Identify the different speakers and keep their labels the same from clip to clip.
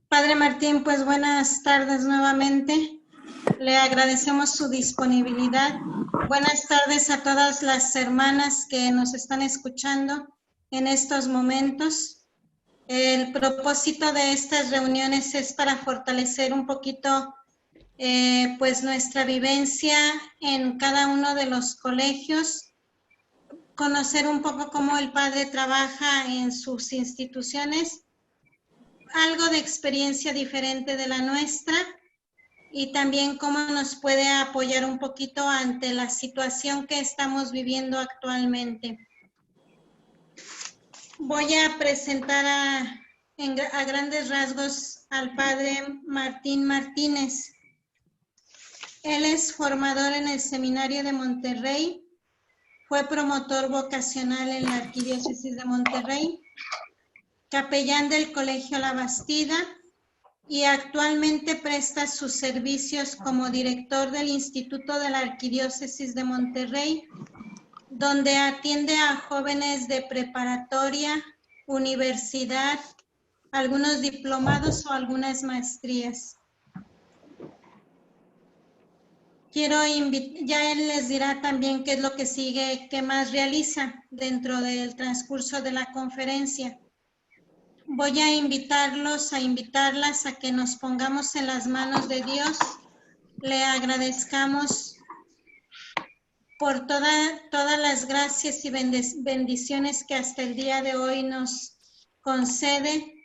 Speaker 1: Padre Martín, pues buenas tardes nuevamente. Le agradecemos su disponibilidad. Buenas tardes a todas las hermanas que nos están escuchando en estos momentos. El propósito de estas reuniones es para fortalecer un poquito pues nuestra vivencia en cada uno de los colegios, conocer un poco cómo el Padre trabaja en sus instituciones, algo de experiencia diferente de la nuestra y también cómo nos puede apoyar un poquito ante la situación que estamos viviendo actualmente. Voy a presentar a grandes rasgos al Padre Martín Martínez. Él es formador en el Seminario de Monterrey, fue promotor vocacional en la Arquidiócesis de Monterrey, capellán del Colegio La Bastida y actualmente presta sus servicios como director del Instituto de la Arquidiócesis de Monterrey, donde atiende a jóvenes de preparatoria, universidad, algunos diplomados o algunas maestrías. Ya él les dirá también qué es lo que sigue, qué más realiza dentro del transcurso de la conferencia. Voy a invitarlas a que nos pongamos en las manos de Dios. Le agradezcamos por todas las gracias y bendiciones que hasta el día de hoy nos concede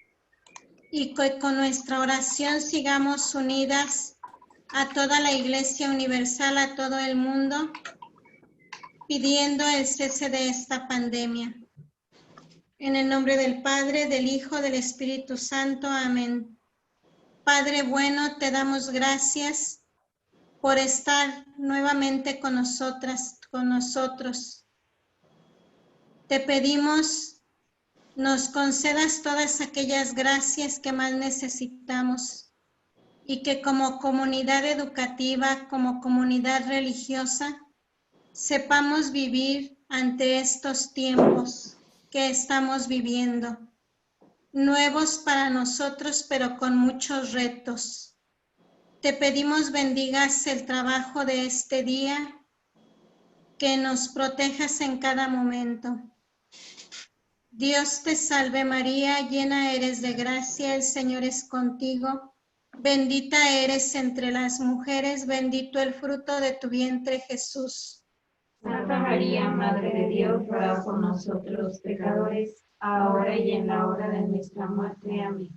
Speaker 1: y que con nuestra oración sigamos unidas a toda la Iglesia Universal, a todo el mundo, pidiendo el cese de esta pandemia. En el nombre del Padre, del Hijo, del Espíritu Santo. Amén. Padre bueno, te damos gracias por estar nuevamente con nosotros. Te pedimos, nos concedas todas aquellas gracias que más necesitamos y que como comunidad educativa, como comunidad religiosa, sepamos vivir ante estos tiempos que estamos viviendo, nuevos para nosotros, pero con muchos retos. Te pedimos bendigas el trabajo de este día, que nos protejas en cada momento. Dios te salve María, llena eres de gracia, el Señor es contigo. Bendita eres entre las mujeres, bendito el fruto de tu vientre, Jesús.
Speaker 2: Santa María, Madre de Dios, ruega por nosotros los pecadores, ahora y en la hora de nuestra muerte. Amén.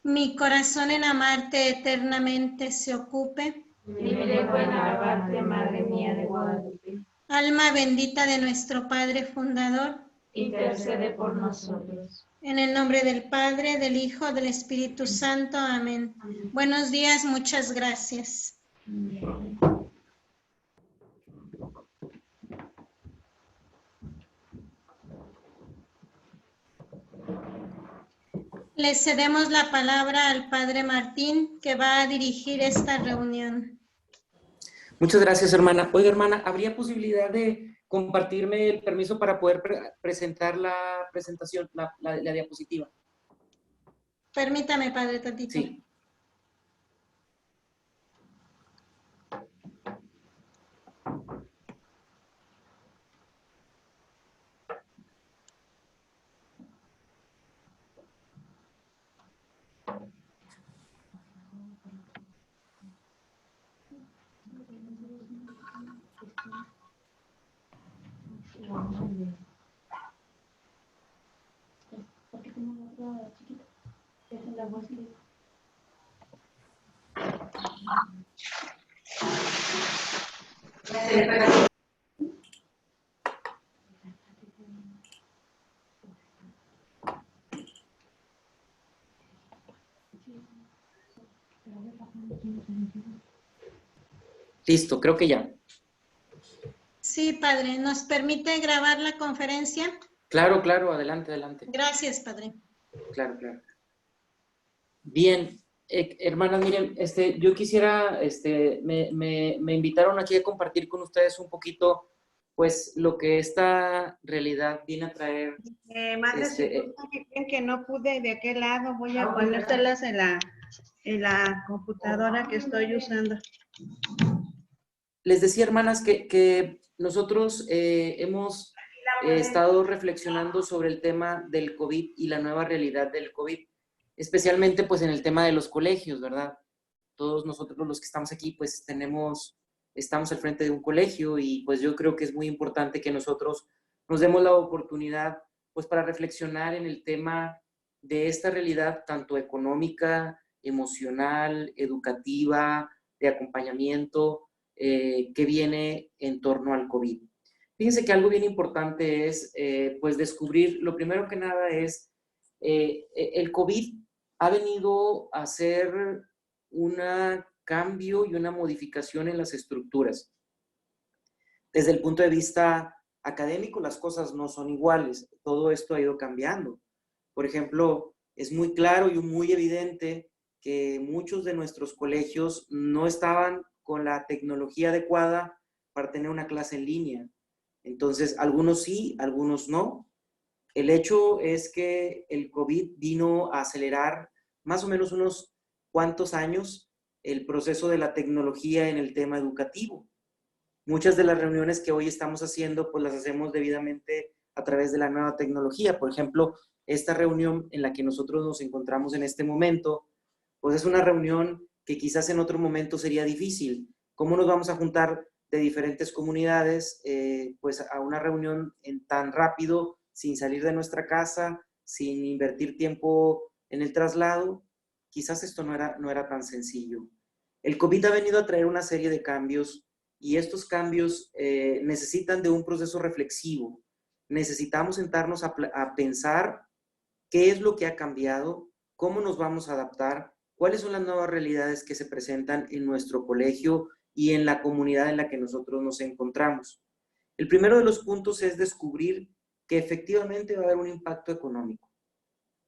Speaker 1: Mi corazón en amarte eternamente se ocupe.
Speaker 2: Mi lengua en alabarte, Madre mía de Guadalupe.
Speaker 1: Alma bendita de nuestro Padre fundador,
Speaker 2: intercede por nosotros.
Speaker 1: En el nombre del Padre, del Hijo, del Espíritu Santo. Amén. Buenos días, muchas gracias. Le cedemos la palabra al Padre Martín, que va a dirigir esta reunión.
Speaker 3: Muchas gracias, hermana. Oiga, hermana, ¿habría posibilidad de compartirme el permiso para poder presentar la presentación, la diapositiva?
Speaker 1: Permítame, Padre, tantito.
Speaker 3: Sí.
Speaker 2: Porque tengo otra chiquita, que es la voz que...
Speaker 3: Listo, creo que ya.
Speaker 1: Sí, Padre. ¿Nos permite grabar la conferencia?
Speaker 3: Claro, claro, adelante, adelante.
Speaker 1: Gracias, Padre.
Speaker 3: Claro, claro. Bien, hermanas, miren, yo quisiera, me invitaron aquí a compartir con ustedes un poquito, pues lo que esta realidad viene a traer.
Speaker 4: Madre, si gustan que creen que no pude de aquel lado, voy a ponérselas en la computadora que estoy usando.
Speaker 3: Les decía, hermanas, que nosotros hemos estado reflexionando sobre el tema del COVID y la nueva realidad del COVID, especialmente pues en el tema de los colegios, ¿verdad? Todos nosotros los que estamos aquí pues estamos al frente de un colegio y pues yo creo que es muy importante que nosotros nos demos la oportunidad pues para reflexionar en el tema de esta realidad tanto económica, emocional, educativa, de acompañamiento, que viene en torno al COVID. Fíjense que algo bien importante es pues descubrir, lo primero que nada es, el COVID ha venido a hacer un cambio y una modificación en las estructuras. Desde el punto de vista académico, las cosas no son iguales, todo esto ha ido cambiando. Por ejemplo, es muy claro y muy evidente que muchos de nuestros colegios no estaban con la tecnología adecuada para tener una clase en línea. Entonces, algunos sí, algunos no. El hecho es que el COVID vino a acelerar más o menos unos cuantos años el proceso de la tecnología en el tema educativo. Muchas de las reuniones que hoy estamos haciendo, pues las hacemos debidamente a través de la nueva tecnología. Por ejemplo, esta reunión en la que nosotros nos encontramos en este momento, pues es una reunión que quizás en otro momento sería difícil. ¿Cómo nos vamos a juntar de diferentes comunidades pues a una reunión tan rápido, sin salir de nuestra casa, sin invertir tiempo en el traslado? Quizás esto no era tan sencillo. El COVID ha venido a traer una serie de cambios y estos cambios necesitan de un proceso reflexivo. Necesitamos sentarnos a pensar qué es lo que ha cambiado, cómo nos vamos a adaptar, cuáles son las nuevas realidades que se presentan en nuestro colegio y en la comunidad en la que nosotros nos encontramos. El primero de los puntos es descubrir que efectivamente va a haber un impacto económico.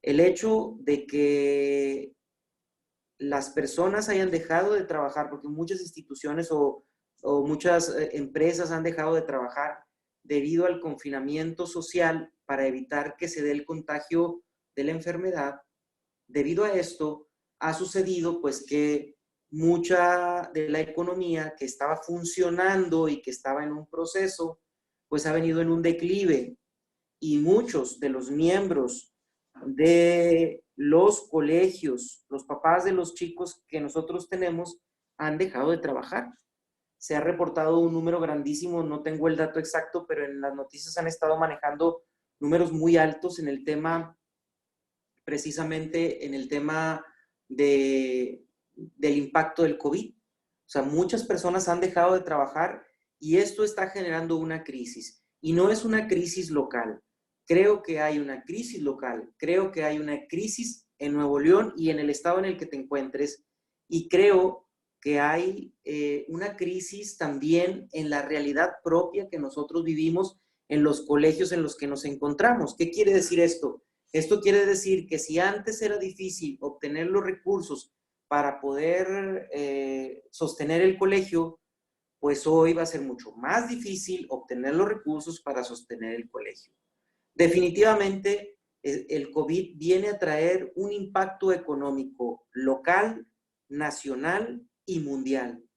Speaker 3: El hecho de que las personas hayan dejado de trabajar, porque muchas instituciones o muchas empresas han dejado de trabajar debido al confinamiento social para evitar que se dé el contagio de la enfermedad. Debido a esto, ha sucedido pues que mucha de la economía que estaba funcionando y que estaba en un proceso, pues ha venido en un declive y muchos de los miembros de los colegios, los papás de los chicos que nosotros tenemos, han dejado de trabajar. Se ha reportado un número grandísimo, no tengo el dato exacto, pero en las noticias han estado manejando números muy altos en el tema, precisamente en el tema del impacto del COVID. O sea, muchas personas han dejado de trabajar y esto está generando una crisis. Y no es una crisis local. Creo que hay una crisis local, creo que hay una crisis en Nuevo León y en el estado en el que te encuentres, y creo que hay una crisis también en la realidad propia que nosotros vivimos en los colegios en los que nos encontramos. ¿Qué quiere decir esto? Esto quiere decir que si antes era difícil obtener los recursos para poder sostener el colegio, pues hoy va a ser mucho más difícil obtener los recursos para sostener el colegio. Definitivamente, el COVID viene a traer un impacto económico local, nacional y mundial.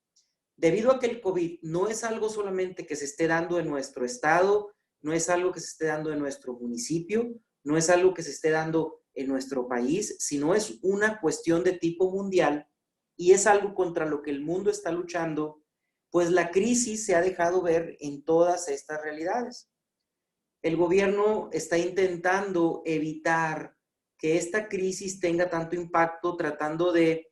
Speaker 3: Debido a que el COVID no es algo solamente que se esté dando en nuestro estado, no es algo que se esté dando en nuestro municipio, no es algo que se esté dando en nuestro país, sino es una cuestión de tipo mundial y es algo contra lo que el mundo está luchando, pues la crisis se ha dejado ver en todas estas realidades. El gobierno está intentando evitar que esta crisis tenga tanto impacto, tratando de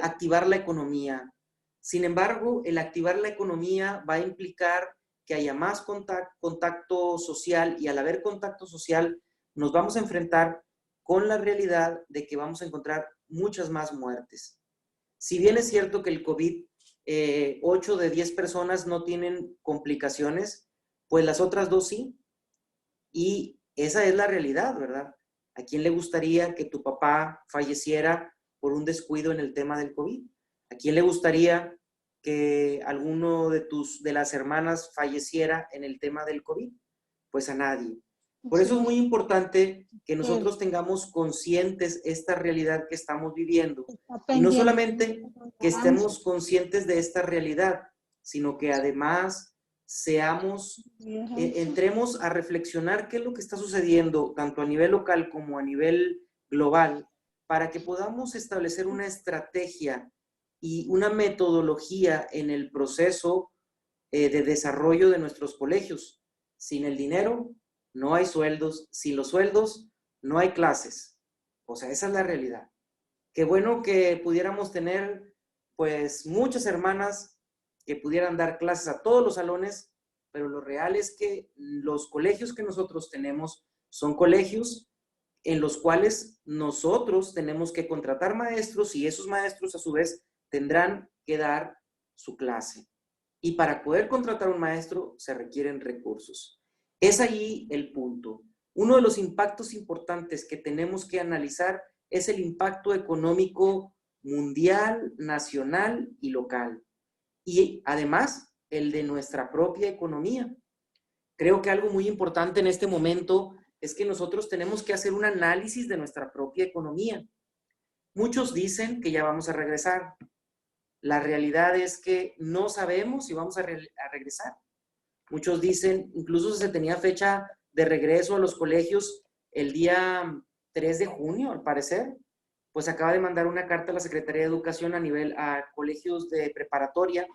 Speaker 3: activar la economía. Sin embargo, el activar la economía va a implicar que haya más contacto social y al haber contacto social nos vamos a enfrentar con la realidad de que vamos a encontrar muchas más muertes. Si bien es cierto que el COVID, 8 de 10 personas no tienen complicaciones, pues las otras 2 sí. Y esa es la realidad, ¿verdad? ¿A quién le gustaría que tu papá falleciera por un descuido en el tema del COVID? ¿A quién le gustaría que alguno de las hermanas falleciera en el tema del COVID? Pues a nadie. Por eso es muy importante que nosotros tengamos conscientes esta realidad que estamos viviendo. Y no solamente que estemos conscientes de esta realidad, sino que además entremos a reflexionar qué es lo que está sucediendo, tanto a nivel local como a nivel global, para que podamos establecer una estrategia y una metodología en el proceso de desarrollo de nuestros colegios. Sin el dinero no hay sueldos, sin los sueldos no hay clases. O sea, esa es la realidad. Qué bueno que pudiéramos tener pues muchas hermanas que pudieran dar clases a todos los salones, pero lo real es que los colegios que nosotros tenemos son colegios en los cuales nosotros tenemos que contratar maestros y esos maestros a su vez tendrán que dar su clase. Y para poder contratar un maestro se requieren recursos. Es ahí el punto. Uno de los impactos importantes que tenemos que analizar es el impacto económico mundial, nacional y local. Y además, el de nuestra propia economía. Creo que algo muy importante en este momento es que nosotros tenemos que hacer un análisis de nuestra propia economía. Muchos dicen que ya vamos a regresar. La realidad es que no sabemos si vamos a regresar. Muchos dicen, incluso se tenía fecha de regreso a los colegios el día 3 de junio, al parecer. Pues acaba de mandar una carta a la Secretaría de Educación a colegios de preparatoria.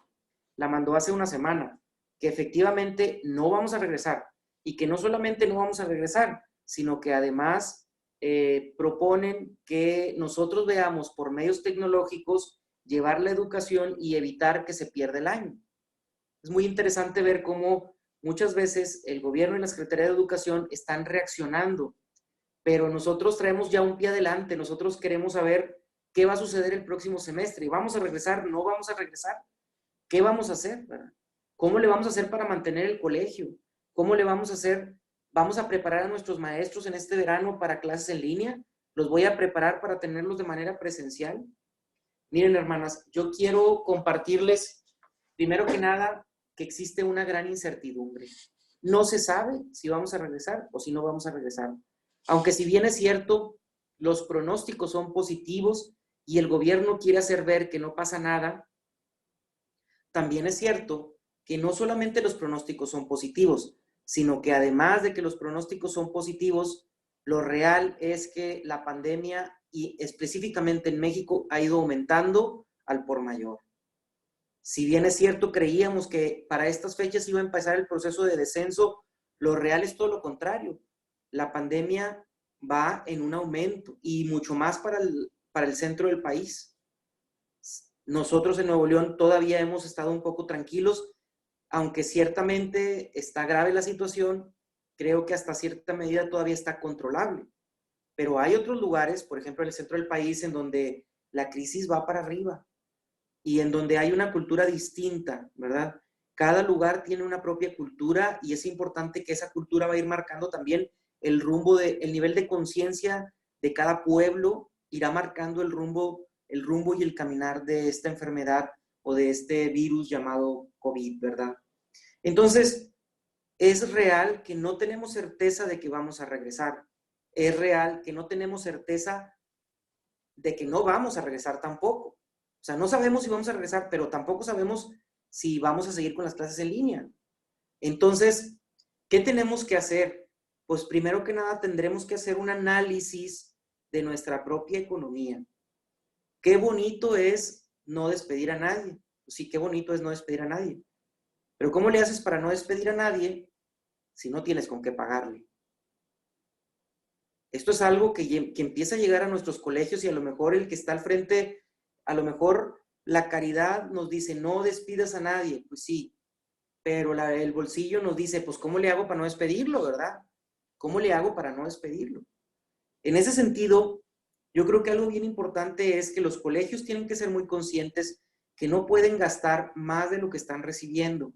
Speaker 3: La mandó hace una semana, que efectivamente no vamos a regresar. Y que no solamente no vamos a regresar, sino que además proponen que nosotros veamos por medios tecnológicos llevar la educación y evitar que se pierda el año. Es muy interesante ver cómo muchas veces el gobierno y la Secretaría de Educación están reaccionando, pero nosotros traemos ya un pie adelante. Nosotros queremos saber qué va a suceder el próximo semestre. ¿Vamos a regresar? ¿No vamos a regresar? ¿Qué vamos a hacer? ¿Verdad? ¿Cómo le vamos a hacer para mantener el colegio? ¿Cómo le vamos a hacer? ¿Vamos a preparar a nuestros maestros en este verano para clases en línea? ¿Los voy a preparar para tenerlos de manera presencial? Miren, hermanas, yo quiero compartirles, primero que nada, que existe una gran incertidumbre. No se sabe si vamos a regresar o si no vamos a regresar. Aunque si bien es cierto, los pronósticos son positivos y el gobierno quiere hacer ver que no pasa nada, también es cierto que no solamente los pronósticos son positivos, sino que además de que los pronósticos son positivos, lo real es que la pandemia, y específicamente en México, ha ido aumentando al por mayor. Si bien es cierto, creíamos que para estas fechas iba a empezar el proceso de descenso, lo real es todo lo contrario. La pandemia va en un aumento y mucho más para el centro del país. Nosotros en Nuevo León todavía hemos estado un poco tranquilos, aunque ciertamente está grave la situación, creo que hasta cierta medida todavía está controlable. Pero hay otros lugares, por ejemplo en el centro del país, en donde la crisis va para arriba y en donde hay una cultura distinta, ¿verdad? Cada lugar tiene una propia cultura y es importante que esa cultura va a ir marcando también el rumbo, el nivel de conciencia de cada pueblo, irá marcando el rumbo y el caminar de esta enfermedad o de este virus llamado COVID, ¿verdad? Entonces, es real que no tenemos certeza de que vamos a regresar. Es real que no tenemos certeza de que no vamos a regresar tampoco. O sea, no sabemos si vamos a regresar, pero tampoco sabemos si vamos a seguir con las clases en línea. Entonces, ¿qué tenemos que hacer? Pues primero que nada tendremos que hacer un análisis de nuestra propia economía. Qué bonito es no despedir a nadie. Pues sí, qué bonito es no despedir a nadie. Pero ¿cómo le haces para no despedir a nadie si no tienes con qué pagarle? Esto es algo que empieza a llegar a nuestros colegios y a lo mejor el que está al frente, a lo mejor la caridad nos dice, no despidas a nadie. Pues sí, pero el bolsillo nos dice, pues ¿cómo le hago para no despedirlo, verdad? ¿Cómo le hago para no despedirlo? En ese sentido, yo creo que algo bien importante es que los colegios tienen que ser muy conscientes que no pueden gastar más de lo que están recibiendo.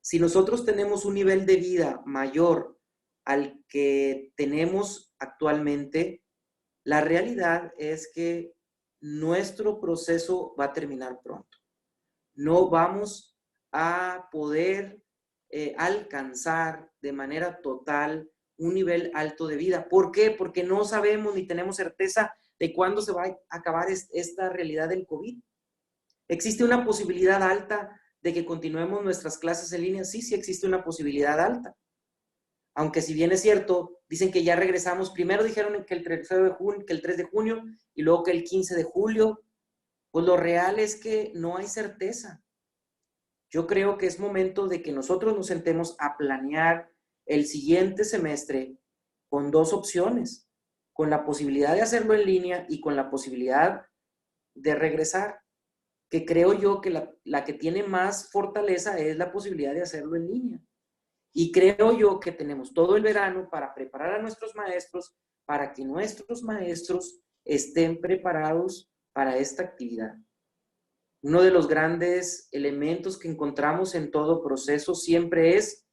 Speaker 3: Si nosotros tenemos un nivel de vida mayor al que tenemos actualmente, la realidad es que nuestro proceso va a terminar pronto. no vamos a poder alcanzar de manera total un nivel alto de vida. ¿Por qué? Porque no sabemos ni tenemos certeza de cuándo se va a acabar esta realidad del COVID. ¿Existe una posibilidad alta de que continuemos nuestras clases en línea? Sí, sí existe una posibilidad alta. Aunque si bien es cierto, dicen que ya regresamos, primero dijeron que el 3 de junio y luego que el 15 de julio, pues lo real es que no hay certeza. Yo creo que es momento de que nosotros nos sentemos a planear el siguiente semestre con dos opciones, con la posibilidad de hacerlo en línea y con la posibilidad de regresar, que creo yo que la que tiene más fortaleza es la posibilidad de hacerlo en línea. Y creo yo que tenemos todo el verano para preparar a nuestros maestros, para que nuestros maestros estén preparados para esta actividad. Uno de los grandes elementos que encontramos en todo proceso siempre es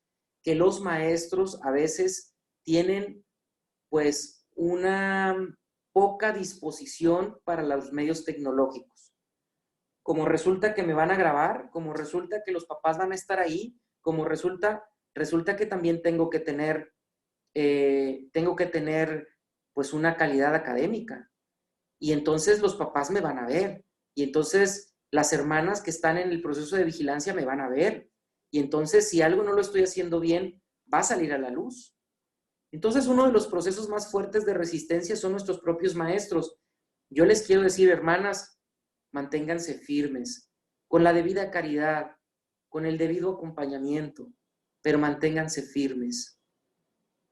Speaker 3: que los maestros a veces tienen pues una poca disposición para los medios tecnológicos. Como resulta que me van a grabar, como resulta que los papás van a estar ahí, como resulta que también tengo que tener pues una calidad académica. Y entonces los papás me van a ver. Y entonces las hermanas que están en el proceso de vigilancia me van a ver. Y entonces si algo no lo estoy haciendo bien, va a salir a la luz. Entonces uno de los procesos más fuertes de resistencia son nuestros propios maestros. Yo les quiero decir, hermanas, manténganse firmes, con la debida caridad, con el debido acompañamiento, pero manténganse firmes.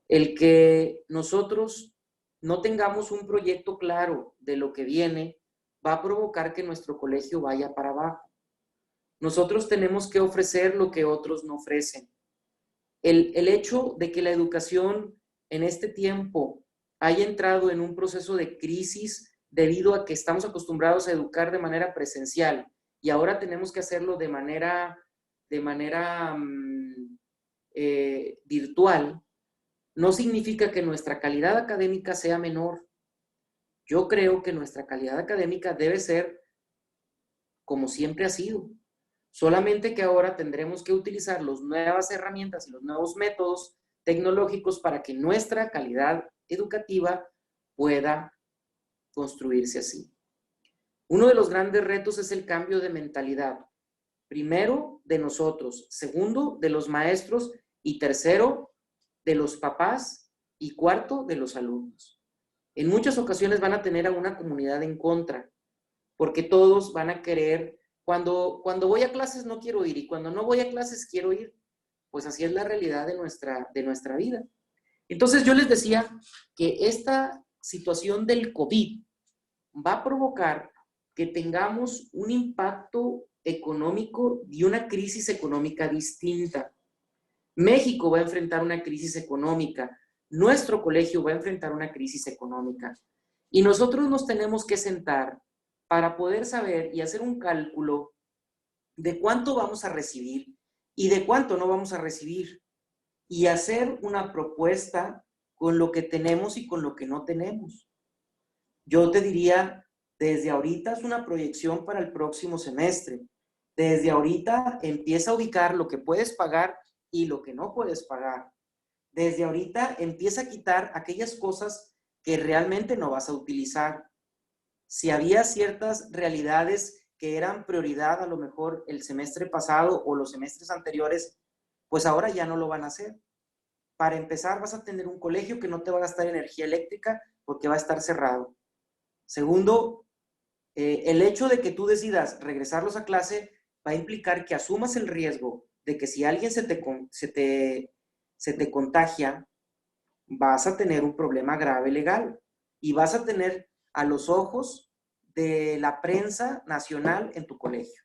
Speaker 3: El que nosotros no tengamos un proyecto claro de lo que viene va a provocar que nuestro colegio vaya para abajo. Nosotros tenemos que ofrecer lo que otros no ofrecen. El hecho de que la educación en este tiempo haya entrado en un proceso de crisis debido a que estamos acostumbrados a educar de manera presencial y ahora tenemos que hacerlo de manera virtual, no significa que nuestra calidad académica sea menor. Yo creo que nuestra calidad académica debe ser como siempre ha sido. Solamente que ahora tendremos que utilizar las nuevas herramientas y los nuevos métodos tecnológicos para que nuestra calidad educativa pueda construirse así. Uno de los grandes retos es el cambio de mentalidad. Primero, de nosotros. Segundo, de los maestros. Y tercero, de los papás. Y cuarto, de los alumnos. En muchas ocasiones van a tener a una comunidad en contra, porque todos van a querer, cuando voy a clases no quiero ir, y cuando no voy a clases quiero ir. Pues así es la realidad de nuestra vida. Entonces yo les decía que esta situación del COVID va a provocar que tengamos un impacto económico y una crisis económica distinta. México va a enfrentar una crisis económica, nuestro colegio va a enfrentar una crisis económica. Y nosotros nos tenemos que sentar para poder saber y hacer un cálculo de cuánto vamos a recibir y de cuánto no vamos a recibir. Y hacer una propuesta con lo que tenemos y con lo que no tenemos. Yo te diría, desde ahorita es una proyección para el próximo semestre. Desde ahorita empieza a ubicar lo que puedes pagar y lo que no puedes pagar. Desde ahorita empieza a quitar aquellas cosas que realmente no vas a utilizar. Si había ciertas realidades que eran prioridad a lo mejor el semestre pasado o los semestres anteriores, pues ahora ya no lo van a hacer. Para empezar, vas a tener un colegio que no te va a gastar energía eléctrica porque va a estar cerrado. Segundo, el hecho de que tú decidas regresarlos a clase va a implicar que asumas el riesgo de que si alguien se te contagia, vas a tener un problema grave legal y vas a tener a los ojos de la prensa nacional en tu colegio.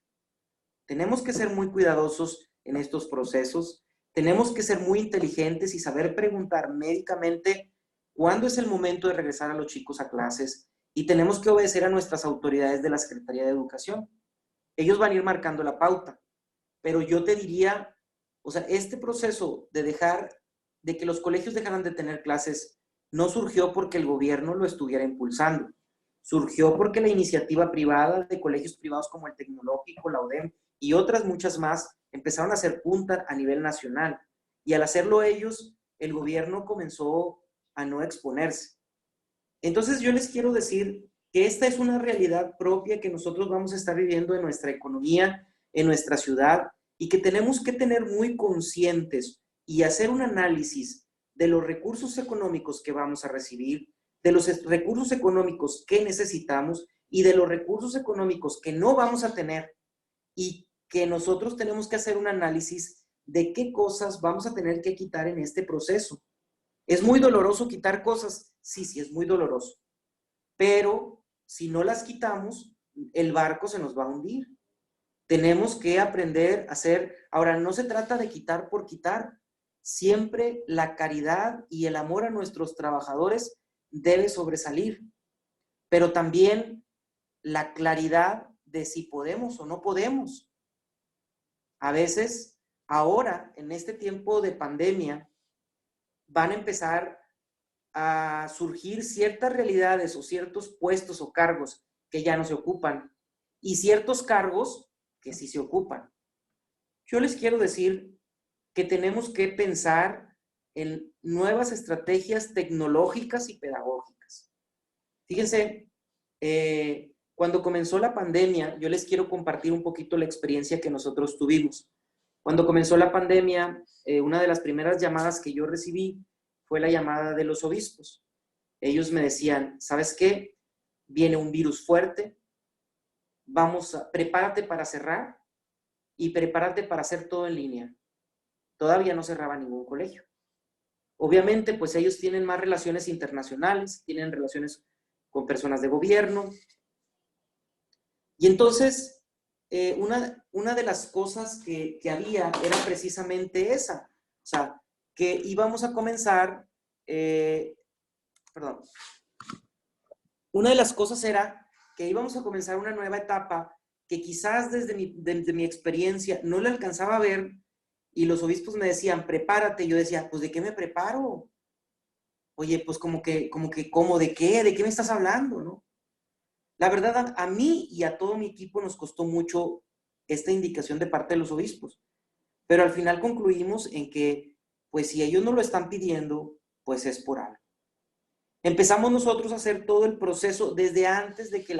Speaker 3: Tenemos que ser muy cuidadosos en estos procesos. Tenemos que ser muy inteligentes y saber preguntar médicamente cuándo es el momento de regresar a los chicos a clases, y tenemos que obedecer a nuestras autoridades de la Secretaría de Educación. Ellos van a ir marcando la pauta, pero yo te diría, o sea, este proceso de que los colegios dejaran de tener clases no surgió porque el gobierno lo estuviera impulsando. Surgió porque la iniciativa privada de colegios privados como el Tecnológico, la UDEM y otras muchas más empezaron a hacer punta a nivel nacional. Y al hacerlo ellos, el gobierno comenzó a no exponerse. Entonces yo les quiero decir que esta es una realidad propia que nosotros vamos a estar viviendo en nuestra economía, en nuestra ciudad, y que tenemos que tener muy conscientes y hacer un análisis de los recursos económicos que vamos a recibir, de los recursos económicos que necesitamos y de los recursos económicos que no vamos a tener, y que nosotros tenemos que hacer un análisis de qué cosas vamos a tener que quitar en este proceso. ¿Es muy doloroso quitar cosas? Sí, sí, es muy doloroso. Pero si no las quitamos, el barco se nos va a hundir. Tenemos que aprender a hacer. Ahora, no se trata de quitar por quitar. Siempre la caridad y el amor a nuestros trabajadores debe sobresalir. Pero también la claridad de si podemos o no podemos. A veces, ahora, en este tiempo de pandemia, van a empezar a surgir ciertas realidades o ciertos puestos o cargos que ya no se ocupan y ciertos cargos que sí se ocupan. Yo les quiero decir que tenemos que pensar en nuevas estrategias tecnológicas y pedagógicas. Fíjense, cuando comenzó la pandemia, yo les quiero compartir un poquito la experiencia que nosotros tuvimos. Cuando comenzó la pandemia, una de las primeras llamadas que yo recibí fue la llamada de los obispos. Ellos me decían, ¿sabes qué? Viene un virus fuerte, prepárate para cerrar y prepárate para hacer todo en línea. Todavía no cerraba ningún colegio. Obviamente, pues ellos tienen más relaciones internacionales, tienen relaciones con personas de gobierno. Y entonces, una de las cosas que había era precisamente esa. O sea, que íbamos a comenzar, una de las cosas era que íbamos a comenzar una nueva etapa que quizás desde mi experiencia no le alcanzaba a ver, y los obispos me decían, prepárate. Yo decía, pues, ¿de qué me preparo? Oye, pues ¿cómo de qué? ¿De qué me estás hablando, no? La verdad, a mí y a todo mi equipo nos costó mucho esta indicación de parte de los obispos, pero al final concluimos en que, pues si ellos no lo están pidiendo, pues es por algo. Empezamos nosotros a hacer todo el proceso desde antes de que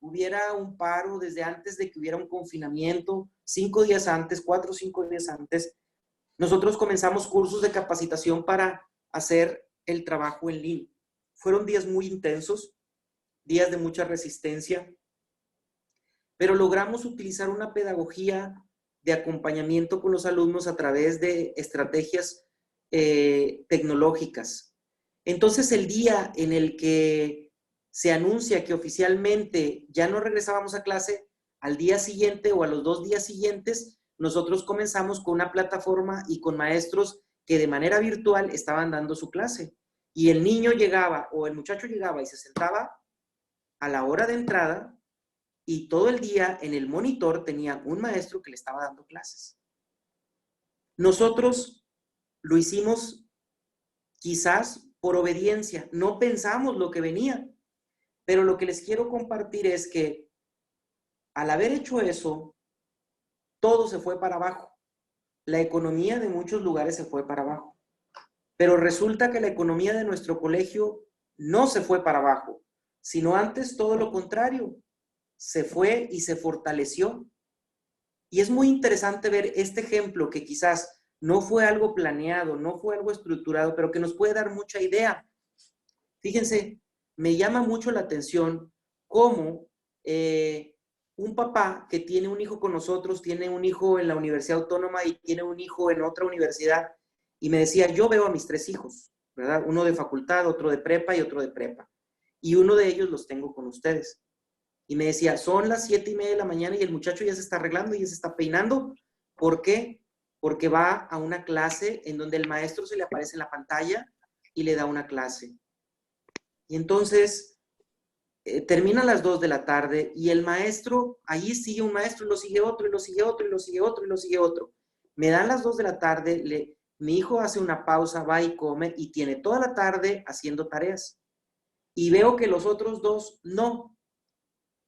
Speaker 3: hubiera un paro, desde antes de que hubiera un confinamiento, 5 días antes, 4 o 5 días antes, nosotros comenzamos cursos de capacitación para hacer el trabajo en línea. Fueron días muy intensos, días de mucha resistencia, pero logramos utilizar una pedagogía de acompañamiento con los alumnos a través de estrategias tecnológicas. Entonces, el día en el que se anuncia que oficialmente ya no regresábamos a clase, al día siguiente o a los 2 días siguientes, nosotros comenzamos con una plataforma y con maestros que de manera virtual estaban dando su clase. Y el niño llegaba o el muchacho llegaba y se sentaba a la hora de entrada y todo el día en el monitor tenía un maestro que le estaba dando clases. Nosotros lo hicimos quizás por obediencia, no pensamos lo que venía, pero lo que les quiero compartir es que al haber hecho eso, todo se fue para abajo. La economía de muchos lugares se fue para abajo. Pero resulta que la economía de nuestro colegio no se fue para abajo, sino antes todo lo contrario, se fue y se fortaleció. Y es muy interesante ver este ejemplo que quizás no fue algo planeado, no fue algo estructurado, pero que nos puede dar mucha idea. Fíjense, me llama mucho la atención cómo un papá que tiene un hijo con nosotros, tiene un hijo en la Universidad Autónoma y tiene un hijo en otra universidad, y me decía, yo veo a mis 3 hijos, ¿verdad? Uno de facultad, otro de prepa y otro de prepa. Y uno de ellos los tengo con ustedes. Y me decía, son las 7:30 de la mañana y el muchacho ya se está arreglando y ya se está peinando. ¿Por qué? Porque va a una clase en donde el maestro se le aparece en la pantalla y le da una clase. Y entonces termina a las 2 de la tarde y el maestro, allí sigue un maestro y lo sigue otro y lo sigue otro y lo sigue otro y lo sigue otro. Me dan las 2 de la tarde, mi hijo hace una pausa, va y come y tiene toda la tarde haciendo tareas. Y veo que los otros 2 no.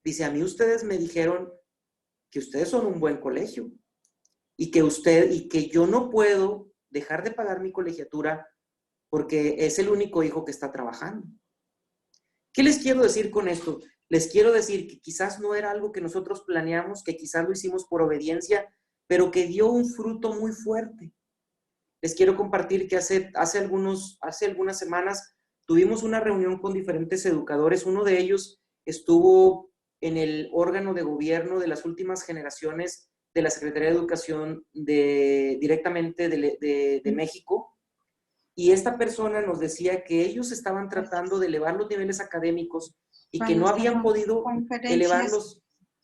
Speaker 3: Dice, a mí ustedes me dijeron que ustedes son un buen colegio y que yo no puedo dejar de pagar mi colegiatura porque es el único hijo que está trabajando. ¿Qué les quiero decir con esto? Les quiero decir que quizás no era algo que nosotros planeamos, que quizás lo hicimos por obediencia, pero que dio un fruto muy fuerte. Les quiero compartir que hace algunas semanas tuvimos una reunión con diferentes educadores. Uno de ellos estuvo en el órgano de gobierno de las últimas generaciones de la Secretaría de Educación directamente de México. Y esta persona nos decía que ellos estaban tratando de elevar los niveles académicos y que no habían podido elevar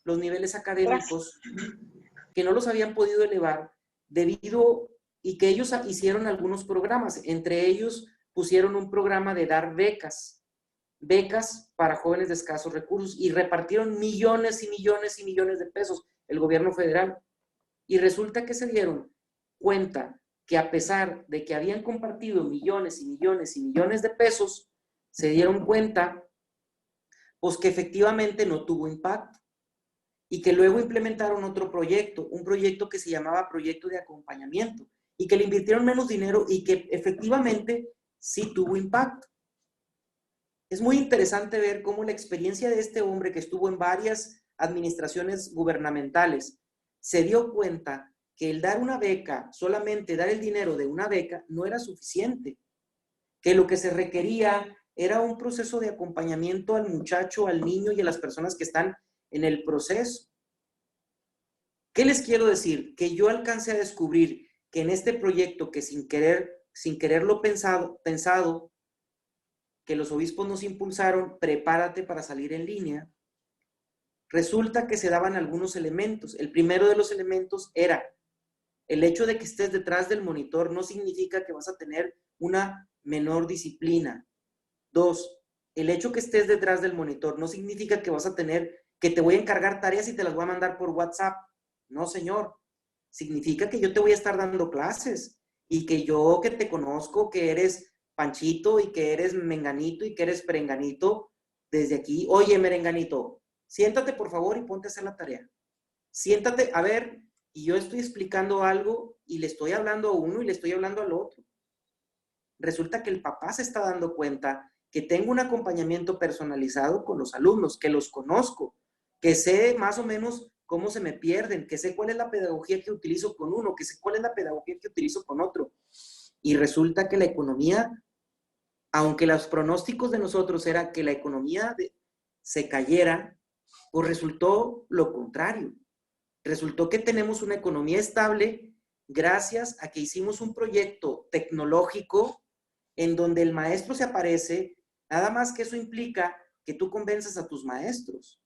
Speaker 3: los niveles académicos, que no los habían podido elevar y que ellos hicieron algunos programas. Entre ellos pusieron un programa de dar becas para jóvenes de escasos recursos y repartieron millones y millones y millones de pesos el gobierno federal. Y resulta que se dieron cuenta que a pesar de que habían compartido millones y millones y millones de pesos, se dieron cuenta pues que efectivamente no tuvo impacto y que luego implementaron otro proyecto, un proyecto que se llamaba proyecto de acompañamiento y que le invirtieron menos dinero y que efectivamente sí tuvo impacto. Es muy interesante ver cómo la experiencia de este hombre que estuvo en varias administraciones gubernamentales se dio cuenta que el dar una beca, solamente dar el dinero de una beca, no era suficiente. Que lo que se requería era un proceso de acompañamiento al muchacho, al niño y a las personas que están en el proceso. ¿Qué les quiero decir? Que yo alcancé a descubrir que en este proyecto que sin quererlo pensado, que los obispos nos impulsaron, prepárate para salir en línea, resulta que se daban algunos elementos. El primero de los elementos era el hecho de que estés detrás del monitor no significa que vas a tener una menor disciplina. 2, el hecho que estés detrás del monitor no significa que vas a que te voy a encargar tareas y te las voy a mandar por WhatsApp. No, señor. Significa que yo te voy a estar dando clases y que yo que te conozco, que eres Panchito y que eres Menganito y que eres Perenganito, desde aquí, oye, Merenganito, siéntate por favor y ponte a hacer la tarea. Siéntate, a ver, y yo estoy explicando algo y le estoy hablando a uno y le estoy hablando al otro. Resulta que el papá se está dando cuenta que tengo un acompañamiento personalizado con los alumnos, que los conozco, que sé más o menos cómo se me pierden, que sé cuál es la pedagogía que utilizo con uno, que sé cuál es la pedagogía que utilizo con otro. Y resulta que la economía, aunque los pronósticos de nosotros era que la economía se cayera, pues resultó lo contrario. Resultó que tenemos una economía estable gracias a que hicimos un proyecto tecnológico en donde el maestro se aparece, nada más que eso implica que tú convenzas a tus maestros,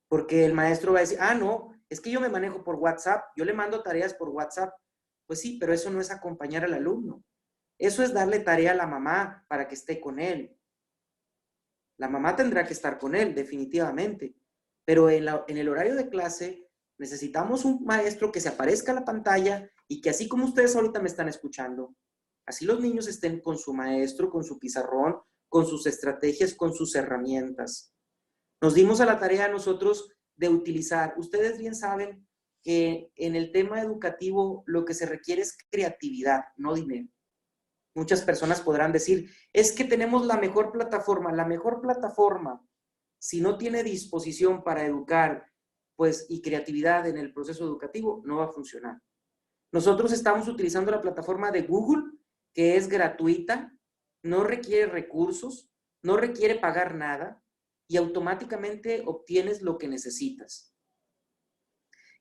Speaker 3: porque el maestro va a decir, no, es que yo me manejo por WhatsApp, yo le mando tareas por WhatsApp. Pues sí, pero eso no es acompañar al alumno. Eso es darle tarea a la mamá para que esté con él. La mamá tendrá que estar con él, definitivamente, pero en el horario de clase necesitamos un maestro que se aparezca a la pantalla y que así como ustedes ahorita me están escuchando, así los niños estén con su maestro, con su pizarrón, con sus estrategias, con sus herramientas. Nos dimos a la tarea nosotros de utilizar, ustedes bien saben que en el tema educativo lo que se requiere es creatividad, no dinero. Muchas personas podrán decir, es que tenemos la mejor plataforma, si no tiene disposición para educar, pues, y creatividad en el proceso educativo, no va a funcionar. Nosotros estamos utilizando la plataforma de Google, que es gratuita, no requiere recursos, no requiere pagar nada y automáticamente obtienes lo que necesitas.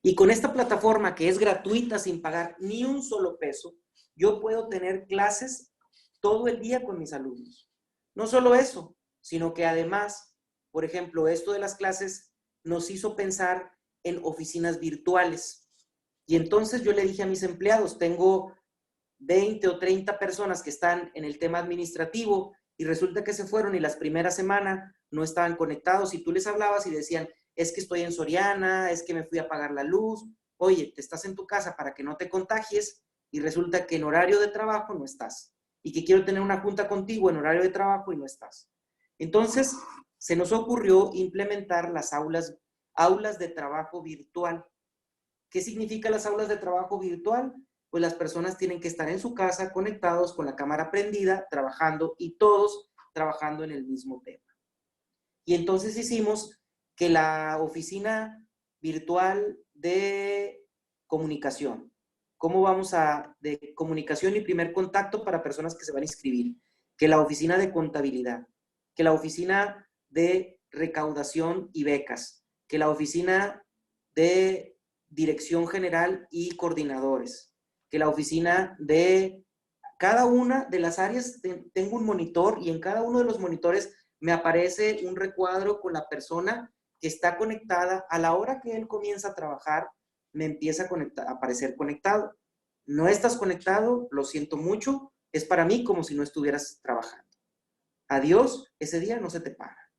Speaker 3: Y con esta plataforma que es gratuita sin pagar ni un solo peso, yo puedo tener clases todo el día con mis alumnos. No solo eso, sino que además, por ejemplo, esto de las clases nos hizo pensar en oficinas virtuales. Y entonces yo le dije a mis empleados, tengo 20 o 30 personas que están en el tema administrativo y resulta que se fueron y las primeras semanas no estaban conectados y tú les hablabas y decían, es que estoy en Soriana, es que me fui a pagar la luz, oye, te estás en tu casa para que no te contagies y resulta que en horario de trabajo no estás y que quiero tener una junta contigo en horario de trabajo y no estás. Entonces, se nos ocurrió implementar las aulas de trabajo virtual. ¿Qué significa las aulas de trabajo virtual? Pues las personas tienen que estar en su casa conectados con la cámara prendida, trabajando y todos trabajando en el mismo tema. Y entonces hicimos que la oficina virtual de comunicación, ¿cómo vamos de comunicación y primer contacto para personas que se van a inscribir? Que la oficina de contabilidad, que la oficina de recaudación y becas, que la oficina de dirección general y coordinadores, que la oficina de cada una de las áreas tengo un monitor y en cada uno de los monitores me aparece un recuadro con la persona que está conectada. A la hora que él comienza a trabajar, me empieza a aparecer conectado. No estás conectado, lo siento mucho, es para mí como si no estuvieras trabajando. Adiós, ese día no se te paga.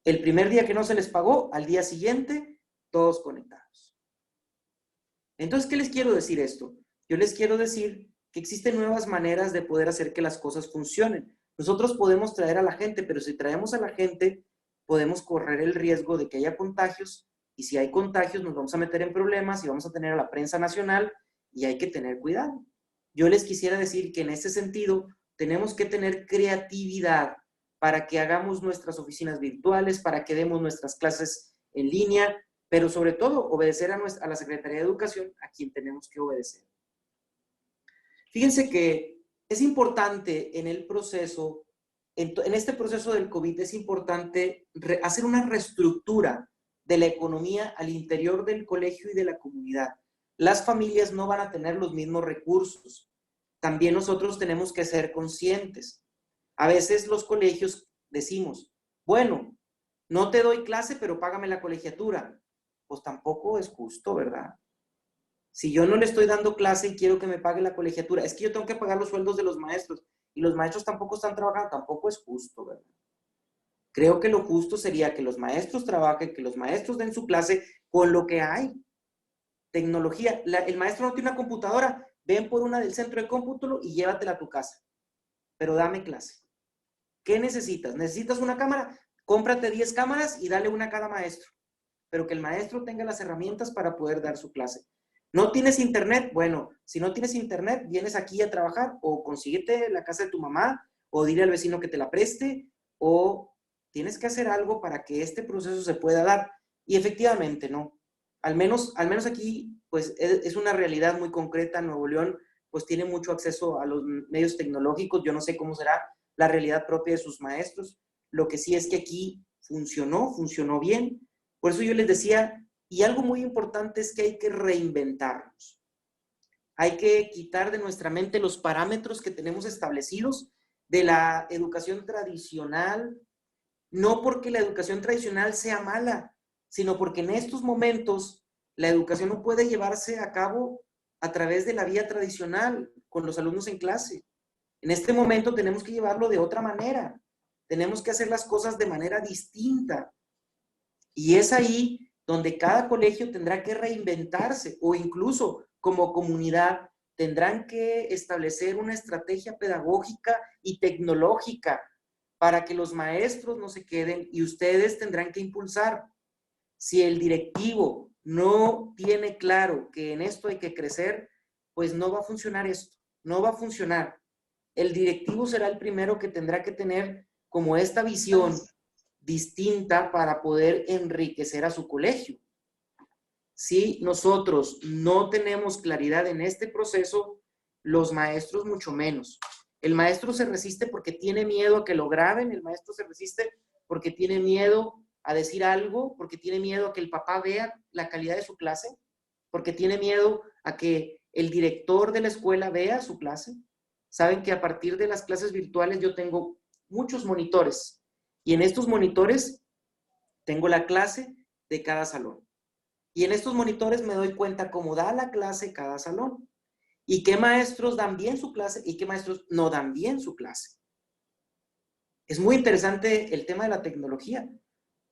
Speaker 3: El primer día que no se les pagó, al día siguiente, todos conectados. Entonces, ¿qué les quiero decir esto? Yo les quiero decir que existen nuevas maneras de poder hacer que las cosas funcionen. Nosotros podemos traer a la gente, pero si traemos a la gente, podemos correr el riesgo de que haya contagios, y si hay contagios nos vamos a meter en problemas y vamos a tener a la prensa nacional y hay que tener cuidado. Yo les quisiera decir que en ese sentido tenemos que tener creatividad para que hagamos nuestras oficinas virtuales, para que demos nuestras clases en línea, pero sobre todo obedecer a la Secretaría de Educación, a quien tenemos que obedecer. Fíjense que es importante en el proceso, en este proceso del COVID, es importante hacer una reestructura de la economía al interior del colegio y de la comunidad. Las familias no van a tener los mismos recursos. También nosotros tenemos que ser conscientes. A veces los colegios decimos, bueno, no te doy clase, pero págame la colegiatura. Pues tampoco es justo, ¿verdad? Si yo no le estoy dando clase y quiero que me pague la colegiatura, es que yo tengo que pagar los sueldos de los maestros y los maestros tampoco están trabajando, tampoco es justo, ¿verdad? Creo que lo justo sería que los maestros trabajen, que los maestros den su clase con lo que hay. Tecnología. El maestro no tiene una computadora, ven por una del centro de cómputo y llévatela a tu casa. Pero dame clase. ¿Qué necesitas? ¿Necesitas una cámara? Cómprate 10 cámaras y dale una a cada maestro. Pero que el maestro tenga las herramientas para poder dar su clase. ¿No tienes internet? Bueno, si no tienes internet, vienes aquí a trabajar o consíguete la casa de tu mamá o dile al vecino que te la preste o tienes que hacer algo para que este proceso se pueda dar. Y efectivamente, ¿no? Al menos aquí, pues es una realidad muy concreta. Nuevo León, pues tiene mucho acceso a los medios tecnológicos. Yo no sé cómo será la realidad propia de sus maestros. Lo que sí es que aquí funcionó bien. Por eso yo les decía, y algo muy importante es que hay que reinventarnos. Hay que quitar de nuestra mente los parámetros que tenemos establecidos de la educación tradicional, no porque la educación tradicional sea mala, sino porque en estos momentos la educación no puede llevarse a cabo a través de la vía tradicional, con los alumnos en clase. En este momento tenemos que llevarlo de otra manera. Tenemos que hacer las cosas de manera distinta. Y es ahí donde cada colegio tendrá que reinventarse o incluso como comunidad tendrán que establecer una estrategia pedagógica y tecnológica para que los maestros no se queden y ustedes tendrán que impulsar. Si el directivo no tiene claro que en esto hay que crecer, pues no va a funcionar esto, no va a funcionar. El directivo será el primero que tendrá que tener como esta visión distinta para poder enriquecer a su colegio. Si nosotros no tenemos claridad en este proceso, los maestros mucho menos. El maestro se resiste porque tiene miedo a que lo graben, el maestro se resiste porque tiene miedo a decir algo, porque tiene miedo a que el papá vea la calidad de su clase, porque tiene miedo a que el director de la escuela vea su clase. Saben que a partir de las clases virtuales yo tengo muchos monitores y en estos monitores tengo la clase de cada salón. Y en estos monitores me doy cuenta cómo da la clase cada salón y qué maestros dan bien su clase y qué maestros no dan bien su clase. Es muy interesante el tema de la tecnología.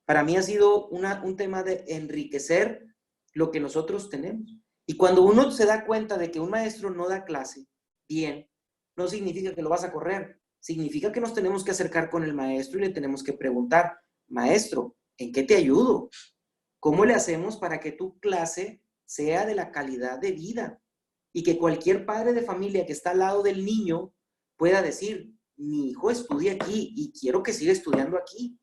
Speaker 3: Para mí ha sido un tema de enriquecer lo que nosotros tenemos. Y cuando uno se da cuenta de que un maestro no da clase bien, no significa que lo vas a correr. Significa que nos tenemos que acercar con el maestro y le tenemos que preguntar, maestro, ¿en qué te ayudo? ¿Cómo le hacemos para que tu clase sea de la calidad de vida y que cualquier padre de familia que está al lado del niño pueda decir, mi hijo estudia aquí y quiero que siga estudiando aquí,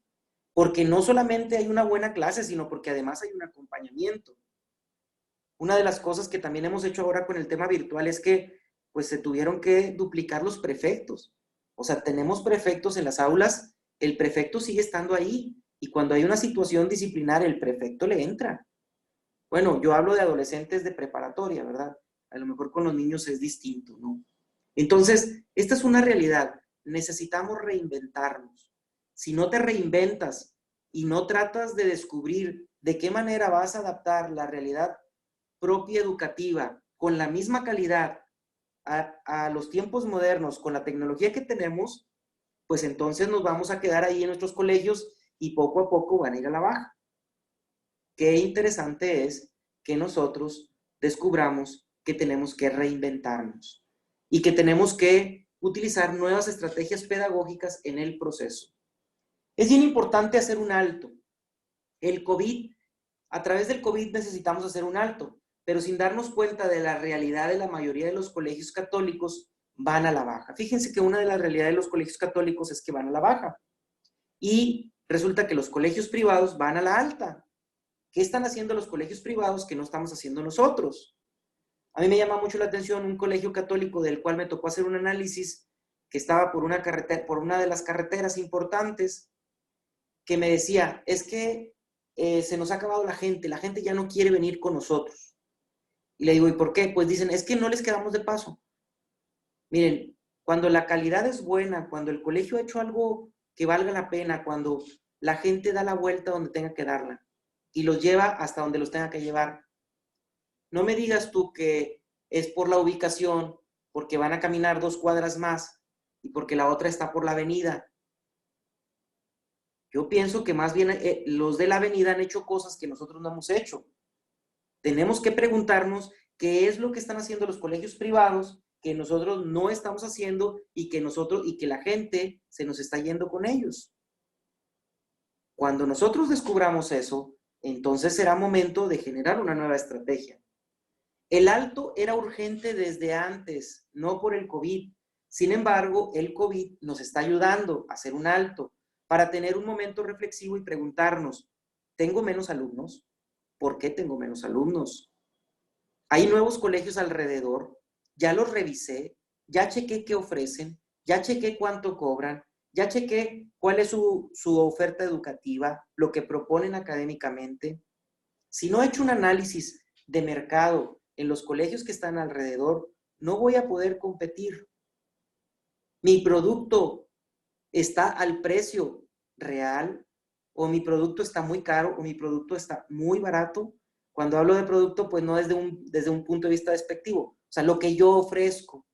Speaker 3: porque no solamente hay una buena clase, sino porque además hay un acompañamiento. Una de las cosas que también hemos hecho ahora con el tema virtual es que pues se tuvieron que duplicar los prefectos. O sea, tenemos prefectos en las aulas, el prefecto sigue estando ahí y cuando hay una situación disciplinaria, el prefecto le entra. Bueno, yo hablo de adolescentes de preparatoria, ¿verdad? A lo mejor con los niños es distinto, ¿no? Entonces, esta es una realidad. Necesitamos reinventarnos. Si no te reinventas y no tratas de descubrir de qué manera vas a adaptar la realidad propia educativa con la misma calidad a los tiempos modernos, con la tecnología que tenemos, pues entonces nos vamos a quedar ahí en nuestros colegios y poco a poco van a ir a la baja. Qué interesante es que nosotros descubramos que tenemos que reinventarnos y que tenemos que utilizar nuevas estrategias pedagógicas en el proceso. Es bien importante hacer un alto. El COVID, a través del COVID necesitamos hacer un alto, pero sin darnos cuenta de la realidad de la mayoría de los colegios católicos van a la baja. Fíjense que una de las realidades de los colegios católicos es que van a la baja. Y resulta que los colegios privados van a la alta. ¿Qué están haciendo los colegios privados que no estamos haciendo nosotros? A mí me llama mucho la atención un colegio católico del cual me tocó hacer un análisis que estaba por una carretera, por una de las carreteras importantes, que me decía, es que se nos ha acabado la gente ya no quiere venir con nosotros. Y le digo, ¿y por qué? Pues dicen, es que no les quedamos de paso. Miren, cuando la calidad es buena, cuando el colegio ha hecho algo que valga la pena, cuando la gente da la vuelta donde tenga que darla y los lleva hasta donde los tenga que llevar, no me digas tú que es por la ubicación, porque van a caminar 2 cuadras más y porque la otra está por la avenida. Yo pienso que más bien los de la avenida han hecho cosas que nosotros no hemos hecho. Tenemos que preguntarnos qué es lo que están haciendo los colegios privados que nosotros no estamos haciendo y que la gente se nos está yendo con ellos. Cuando nosotros descubramos eso, entonces será momento de generar una nueva estrategia. El alto era urgente desde antes, no por el COVID. Sin embargo, el COVID nos está ayudando a hacer un alto para tener un momento reflexivo y preguntarnos, ¿tengo menos alumnos? ¿Por qué tengo menos alumnos? Hay nuevos colegios alrededor, ya los revisé, ya chequé qué ofrecen, ya chequé cuánto cobran, ya chequé cuál es su oferta educativa, lo que proponen académicamente. Si no he hecho un análisis de mercado en los colegios que están alrededor, no voy a poder competir. Mi producto está al precio real, o mi producto está muy caro, o mi producto está muy barato. Cuando hablo de producto, pues no desde un punto de vista despectivo. O sea, lo que yo ofrezco,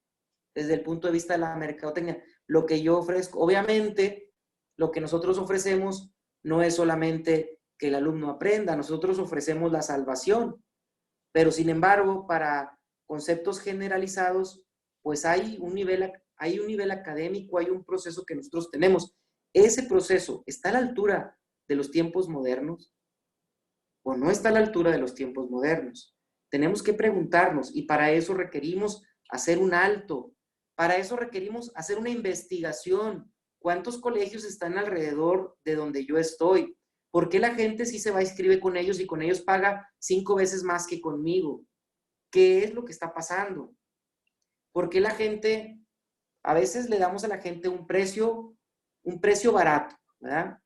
Speaker 3: desde el punto de vista de la mercadotecnia, lo que yo ofrezco. Obviamente, lo que nosotros ofrecemos no es solamente que el alumno aprenda, nosotros ofrecemos la salvación. Pero, sin embargo, para conceptos generalizados, pues hay un nivel académico, hay un proceso que nosotros tenemos. ¿Ese proceso está a la altura de los tiempos modernos o no está a la altura de los tiempos modernos? Tenemos que preguntarnos y para eso requerimos hacer un alto. Para eso requerimos hacer una investigación. ¿Cuántos colegios están alrededor de donde yo estoy? ¿Por qué la gente sí se va a inscribir con ellos y con ellos paga 5 veces más que conmigo? ¿Qué es lo que está pasando? ¿Por qué la gente, a veces le damos a la gente un precio barato, ¿verdad?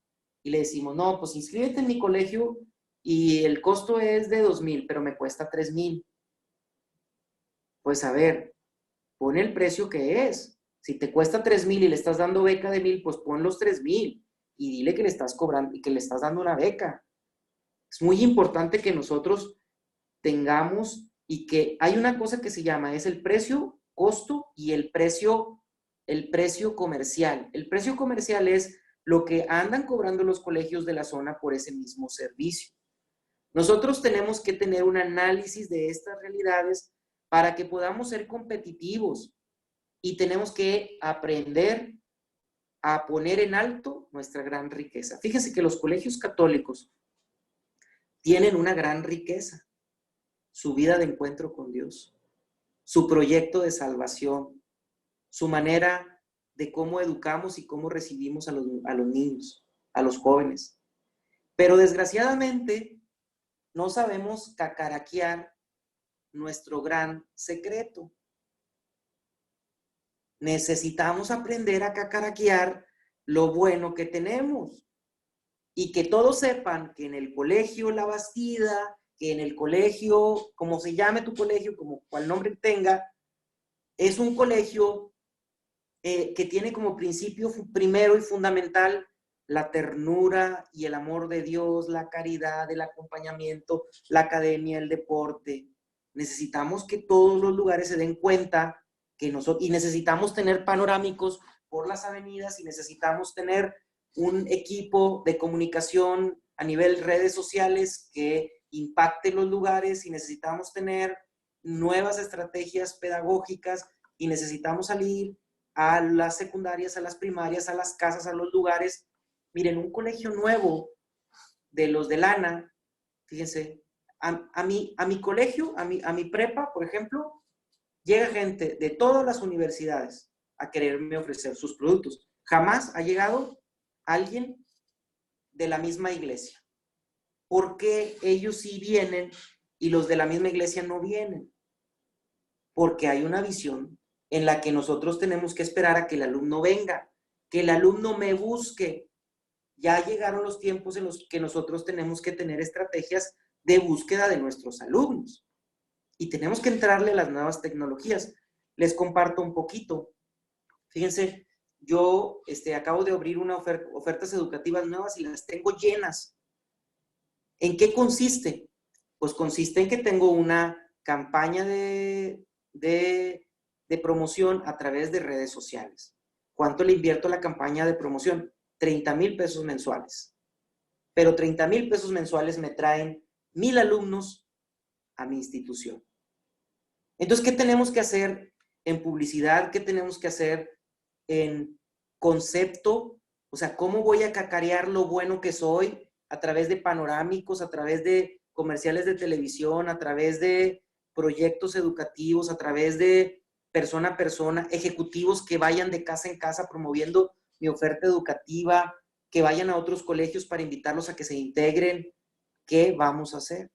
Speaker 3: Y le decimos, no, pues inscríbete en mi colegio y el costo es de 2,000, pero me cuesta 3,000. Pues a ver, pon el precio que es. Si te cuesta 3,000 y le estás dando beca de 1,000, pues pon los 3,000 y dile que le estás cobrando y que le estás dando una beca. Es muy importante que nosotros tengamos y que hay una cosa que se llama, es el precio, costo y el precio comercial. El precio comercial es lo que andan cobrando los colegios de la zona por ese mismo servicio. Nosotros tenemos que tener un análisis de estas realidades para que podamos ser competitivos y tenemos que aprender a poner en alto nuestra gran riqueza. Fíjense que los colegios católicos tienen una gran riqueza. su vida de encuentro con Dios, su proyecto de salvación, su manera de cómo educamos y cómo recibimos a los niños, a los jóvenes. Pero desgraciadamente no sabemos cacaraquear nuestro gran secreto. Necesitamos aprender a cacaraquear lo bueno que tenemos y que todos sepan que en el colegio La Bastida, que en el colegio, como se llame tu colegio, como cual nombre tenga, es un colegio que tiene como principio primero y fundamental la ternura y el amor de Dios, la caridad, el acompañamiento, la academia, el deporte. Necesitamos que todos los lugares se den cuenta que nosotros, y necesitamos tener panorámicos por las avenidas, y necesitamos tener un equipo de comunicación a nivel redes sociales que impacte los lugares, y necesitamos tener nuevas estrategias pedagógicas, y necesitamos salir a las secundarias, a las primarias, a las casas, a los lugares. Miren, un colegio nuevo de los de lana, fíjense, a mi colegio, a mi prepa, por ejemplo, llega gente de todas las universidades a quererme ofrecer sus productos. Jamás ha llegado alguien de la misma iglesia. ¿Por qué ellos sí vienen y los de la misma iglesia no vienen? Porque hay una visión en la que nosotros tenemos que esperar a que el alumno venga, que el alumno me busque. Ya llegaron los tiempos en los que nosotros tenemos que tener estrategias de búsqueda de nuestros alumnos. Y tenemos que entrarle a las nuevas tecnologías. Les comparto un poquito. Fíjense, yo acabo de abrir una ofertas educativas nuevas y las tengo llenas. ¿En qué consiste? Pues consiste en que tengo una campaña de promoción a través de redes sociales. ¿Cuánto le invierto a la campaña de promoción? 30,000 pesos mensuales. Pero 30,000 pesos mensuales me traen 1,000 alumnos a mi institución. Entonces, ¿qué tenemos que hacer en publicidad? ¿Qué tenemos que hacer en concepto? O sea, ¿cómo voy a cacarear lo bueno que soy a través de panorámicos, a través de comerciales de televisión, a través de proyectos educativos, a través de persona a persona, ejecutivos que vayan de casa en casa promoviendo mi oferta educativa, que vayan a otros colegios para invitarlos a que se integren? ¿Qué vamos a hacer?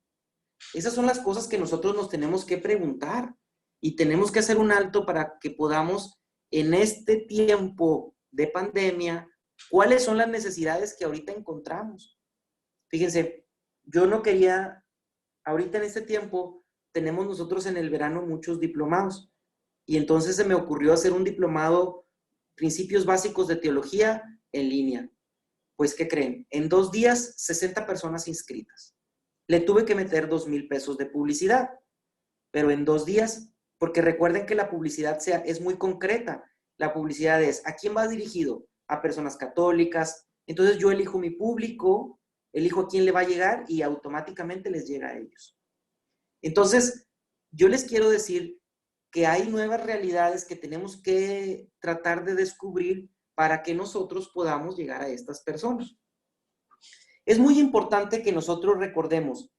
Speaker 3: Esas son las cosas que nosotros nos tenemos que preguntar, y tenemos que hacer un alto para que podamos, en este tiempo de pandemia, ¿cuáles son las necesidades que ahorita encontramos? Fíjense, yo no quería, ahorita en este tiempo, tenemos nosotros en el verano muchos diplomados, y entonces se me ocurrió hacer un diplomado, Principios Básicos de Teología, en línea. Pues, ¿qué creen? En 2 días, 60 personas inscritas. Le tuve que meter 2,000 pesos de publicidad, pero en 2 días, porque recuerden que la publicidad es muy concreta. La publicidad es, ¿a quién va dirigido? A personas católicas. Entonces yo elijo mi público, elijo a quién le va a llegar, y automáticamente les llega a ellos. Entonces, yo les quiero decir que hay nuevas realidades que tenemos que tratar de descubrir para que nosotros podamos llegar a estas personas. Es muy importante que nosotros recordemos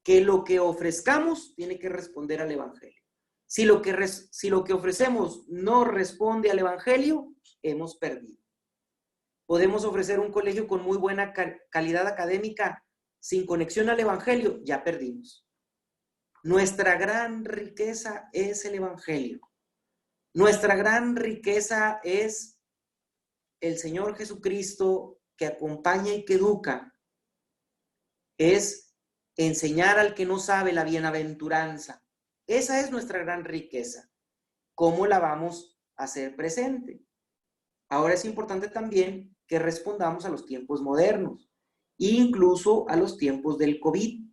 Speaker 3: que lo que ofrezcamos tiene que responder al Evangelio. Si lo que ofrecemos no responde al Evangelio, hemos perdido. Podemos ofrecer un colegio con muy buena calidad académica sin conexión al Evangelio, ya perdimos. Nuestra gran riqueza es el Evangelio. Nuestra gran riqueza es el Señor Jesucristo, que acompaña y que educa. Es enseñar al que no sabe la bienaventuranza. Esa es nuestra gran riqueza. ¿Cómo la vamos a hacer presente? Ahora es importante también que respondamos a los tiempos modernos, incluso a los tiempos del COVID.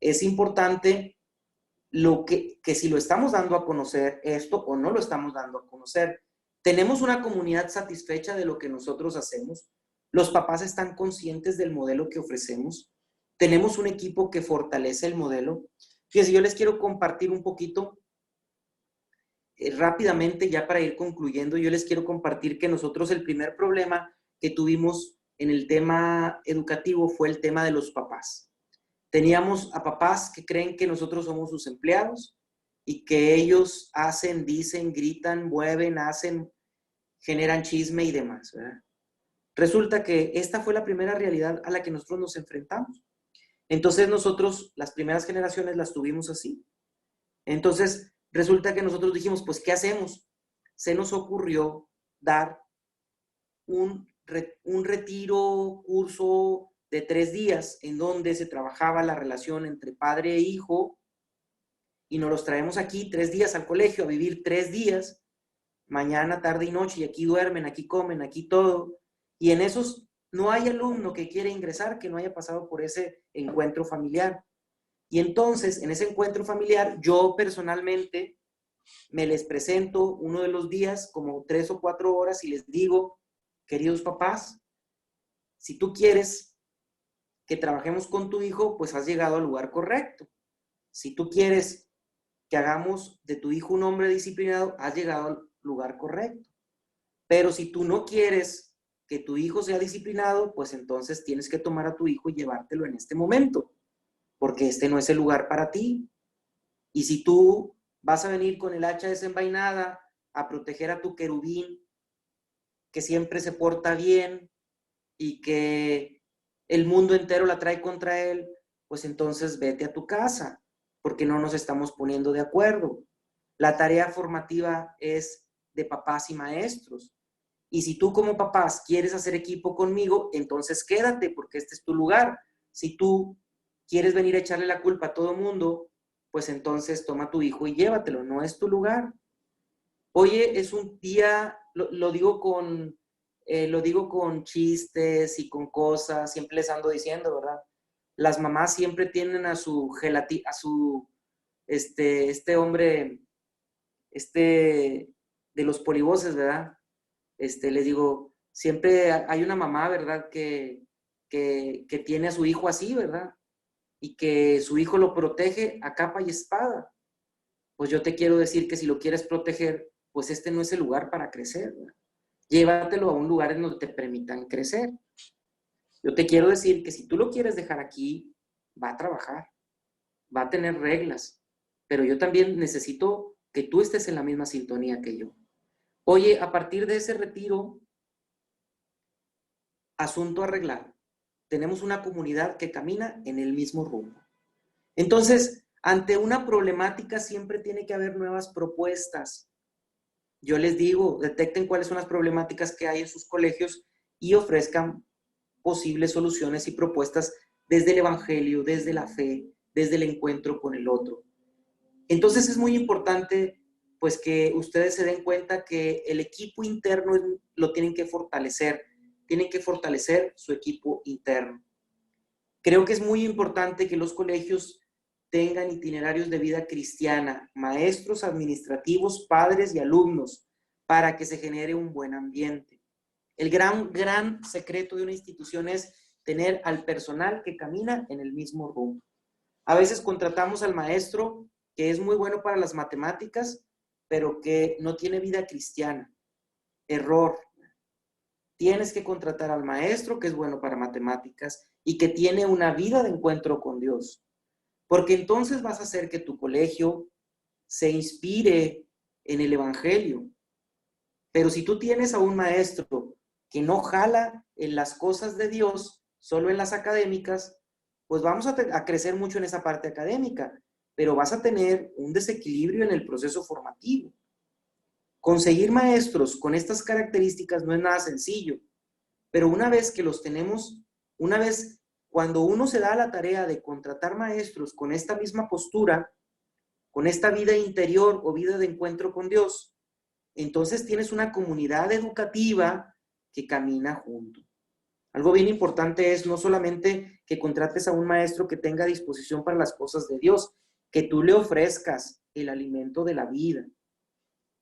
Speaker 3: Es importante que si lo estamos dando a conocer esto o no lo estamos dando a conocer. Tenemos una comunidad satisfecha de lo que nosotros hacemos. Los papás están conscientes del modelo que ofrecemos. Tenemos un equipo que fortalece el modelo. Fíjense, yo les quiero compartir un poquito rápidamente, ya para ir concluyendo. Yo les quiero compartir que nosotros el primer problema que tuvimos en el tema educativo fue el tema de los papás. Teníamos a papás que creen que nosotros somos sus empleados y que ellos hacen, dicen, gritan, mueven, hacen, generan chisme y demás, ¿verdad? Resulta que esta fue la primera realidad a la que nosotros nos enfrentamos. Entonces nosotros, las primeras generaciones las tuvimos así. Entonces resulta que nosotros dijimos, pues, ¿qué hacemos? Se nos ocurrió dar un retiro, curso de 3 días en donde se trabajaba la relación entre padre e hijo y nos los traemos aquí 3 días al colegio a vivir 3 días, mañana, tarde y noche, y aquí duermen, aquí comen, aquí todo. Y en esos no hay alumno que quiera ingresar que no haya pasado por ese encuentro familiar. Y entonces, en ese encuentro familiar, yo personalmente me les presento uno de los días, como 3 o 4 horas, y les digo, queridos papás, si tú quieres que trabajemos con tu hijo, pues has llegado al lugar correcto. Si tú quieres que hagamos de tu hijo un hombre disciplinado, has llegado al lugar correcto. Pero si tú no quieres que tu hijo sea disciplinado, pues entonces tienes que tomar a tu hijo y llevártelo en este momento, porque este no es el lugar para ti. Y si tú vas a venir con el hacha desenvainada a proteger a tu querubín, que siempre se porta bien y que el mundo entero la trae contra él, pues entonces vete a tu casa, porque no nos estamos poniendo de acuerdo. La tarea formativa es de papás y maestros. Y si tú como papás quieres hacer equipo conmigo, entonces quédate, porque este es tu lugar. Si tú quieres venir a echarle la culpa a todo mundo, pues entonces toma a tu hijo y llévatelo, no es tu lugar. Oye, es un día, lo digo con chistes y con cosas, siempre les ando diciendo, ¿verdad? Las mamás siempre tienen a su este hombre, de los polivoces, ¿verdad? Les digo, siempre hay una mamá, ¿verdad? Que tiene a su hijo así, ¿verdad? Y que su hijo lo protege a capa y espada. Pues yo te quiero decir que si lo quieres proteger, pues este no es el lugar para crecer, ¿verdad? Llévatelo a un lugar en donde te permitan crecer. Yo te quiero decir que si tú lo quieres dejar aquí, va a trabajar, va a tener reglas, pero yo también necesito que tú estés en la misma sintonía que yo. Oye, a partir de ese retiro, asunto arreglado. Tenemos una comunidad que camina en el mismo rumbo. Entonces, ante una problemática siempre tiene que haber nuevas propuestas. Yo les digo, detecten cuáles son las problemáticas que hay en sus colegios y ofrezcan posibles soluciones y propuestas desde el evangelio, desde la fe, desde el encuentro con el otro. Entonces es muy importante pues que ustedes se den cuenta que el equipo interno lo tienen que fortalecer su equipo interno. Creo que es muy importante que los colegios tengan itinerarios de vida cristiana, maestros administrativos, padres y alumnos, para que se genere un buen ambiente. El gran secreto de una institución es tener al personal que camina en el mismo rumbo. A veces contratamos al maestro que es muy bueno para las matemáticas, pero que no tiene vida cristiana. Error. Tienes que contratar al maestro que es bueno para matemáticas y que tiene una vida de encuentro con Dios. Porque entonces vas a hacer que tu colegio se inspire en el evangelio. Pero si tú tienes a un maestro que no jala en las cosas de Dios, solo en las académicas, pues vamos a crecer mucho en esa parte académica, pero vas a tener un desequilibrio en el proceso formativo. Conseguir maestros con estas características no es nada sencillo, pero una vez que los tenemos, cuando uno se da la tarea de contratar maestros con esta misma postura, con esta vida interior o vida de encuentro con Dios, entonces tienes una comunidad educativa que camina junto. Algo bien importante es no solamente que contrates a un maestro que tenga disposición para las cosas de Dios, que tú le ofrezcas el alimento de la vida.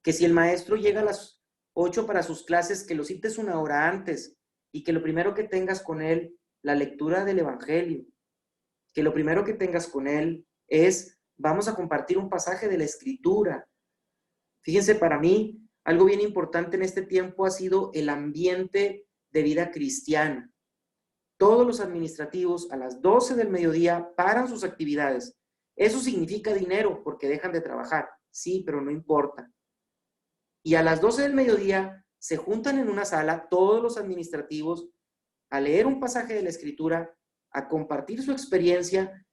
Speaker 3: Que si el maestro llega a las 8 para sus clases, que lo cites 1 hora antes y que lo primero que tengas con él, la lectura del evangelio. Que lo primero que tengas con él es, vamos a compartir un pasaje de la escritura. Fíjense, para mí, algo bien importante en este tiempo ha sido el ambiente de vida cristiana. todos los administrativos a las 12 del mediodía paran sus actividades. Eso significa dinero porque dejan de trabajar. Sí, pero no importa. Y a las 12 del mediodía se juntan en una sala todos los administrativos a leer un pasaje de la Escritura, a compartir su experiencia.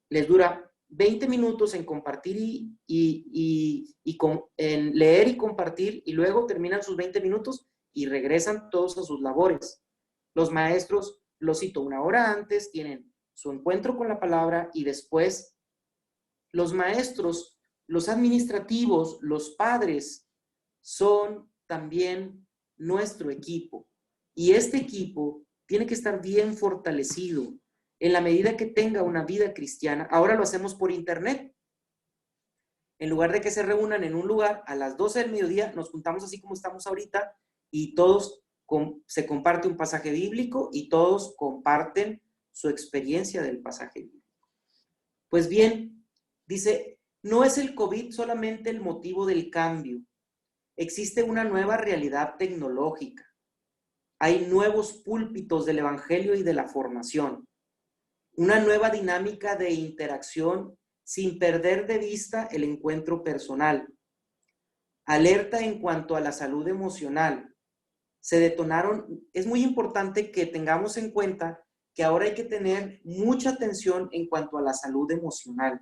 Speaker 3: Les dura 20 minutos en compartir en leer y compartir, y luego terminan sus 20 minutos y regresan todos a sus labores. Los maestros, los cito, 1 hora antes, tienen su encuentro con la palabra, y después los maestros, los administrativos, los padres son también nuestro equipo. Y este equipo tiene que estar bien fortalecido en la medida que tenga una vida cristiana. Ahora lo hacemos por internet. En lugar de que se reúnan en un lugar, a las 12 del mediodía nos juntamos así como estamos ahorita, y todos se comparte un pasaje bíblico y todos comparten su experiencia del pasaje bíblico. Pues bien, dice, no es el COVID solamente el motivo del cambio. Existe una nueva realidad tecnológica. Hay nuevos púlpitos del evangelio y de la formación. Una nueva dinámica de interacción sin perder de vista el encuentro personal. Alerta en cuanto a la salud emocional. Se detonaron, es muy importante que tengamos en cuenta que ahora hay que tener mucha atención en cuanto a la salud emocional.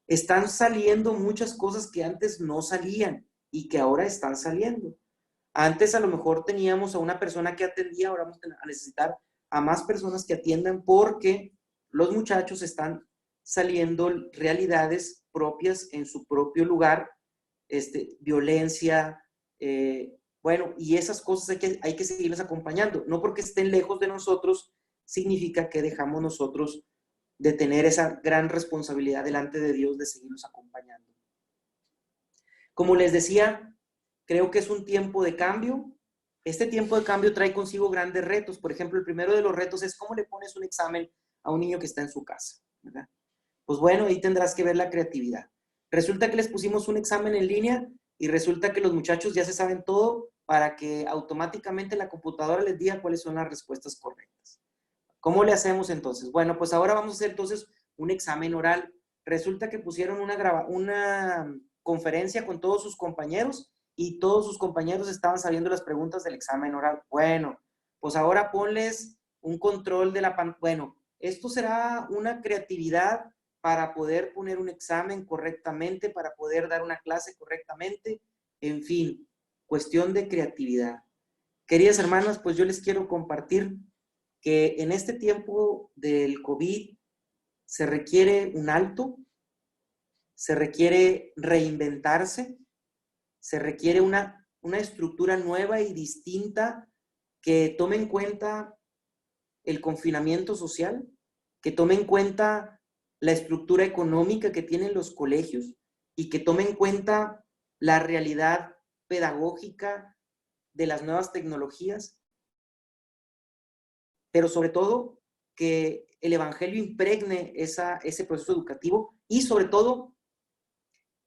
Speaker 3: Están saliendo muchas cosas que antes no salían y que ahora están saliendo. Antes a lo mejor teníamos a una persona que atendía, ahora vamos a necesitar a más personas que atiendan porque los muchachos están saliendo realidades propias en su propio lugar, violencia, bueno, y esas cosas hay que seguirlas acompañando. No porque estén lejos de nosotros significa que dejamos nosotros de tener esa gran responsabilidad delante de Dios de seguirlos acompañando. Como les decía, creo que es un tiempo de cambio. Este tiempo de cambio trae consigo grandes retos. Por ejemplo, el primero de los retos es cómo le pones un examen a un niño que está en su casa, ¿verdad? Pues bueno, ahí tendrás que ver la creatividad. Resulta que les pusimos un examen en línea y resulta que los muchachos ya se saben todo para que automáticamente la computadora les diga cuáles son las respuestas correctas. ¿Cómo le hacemos entonces? Bueno, pues ahora vamos a hacer entonces un examen oral. Resulta que pusieron una conferencia con todos sus compañeros y todos sus compañeros estaban sabiendo las preguntas del examen oral. Bueno, pues ahora ponles un control de la pantalla. Bueno, esto será una creatividad para poder poner un examen correctamente, para poder dar una clase correctamente. En fin, cuestión de creatividad. Queridas hermanas, pues yo les quiero compartir que en este tiempo del COVID se requiere un alto, se requiere reinventarse, se requiere una estructura nueva y distinta que tome en cuenta el confinamiento social, que tome en cuenta la estructura económica que tienen los colegios y que tome en cuenta la realidad pedagógica de las nuevas tecnologías, pero sobre todo que el evangelio impregne ese proceso educativo y sobre todo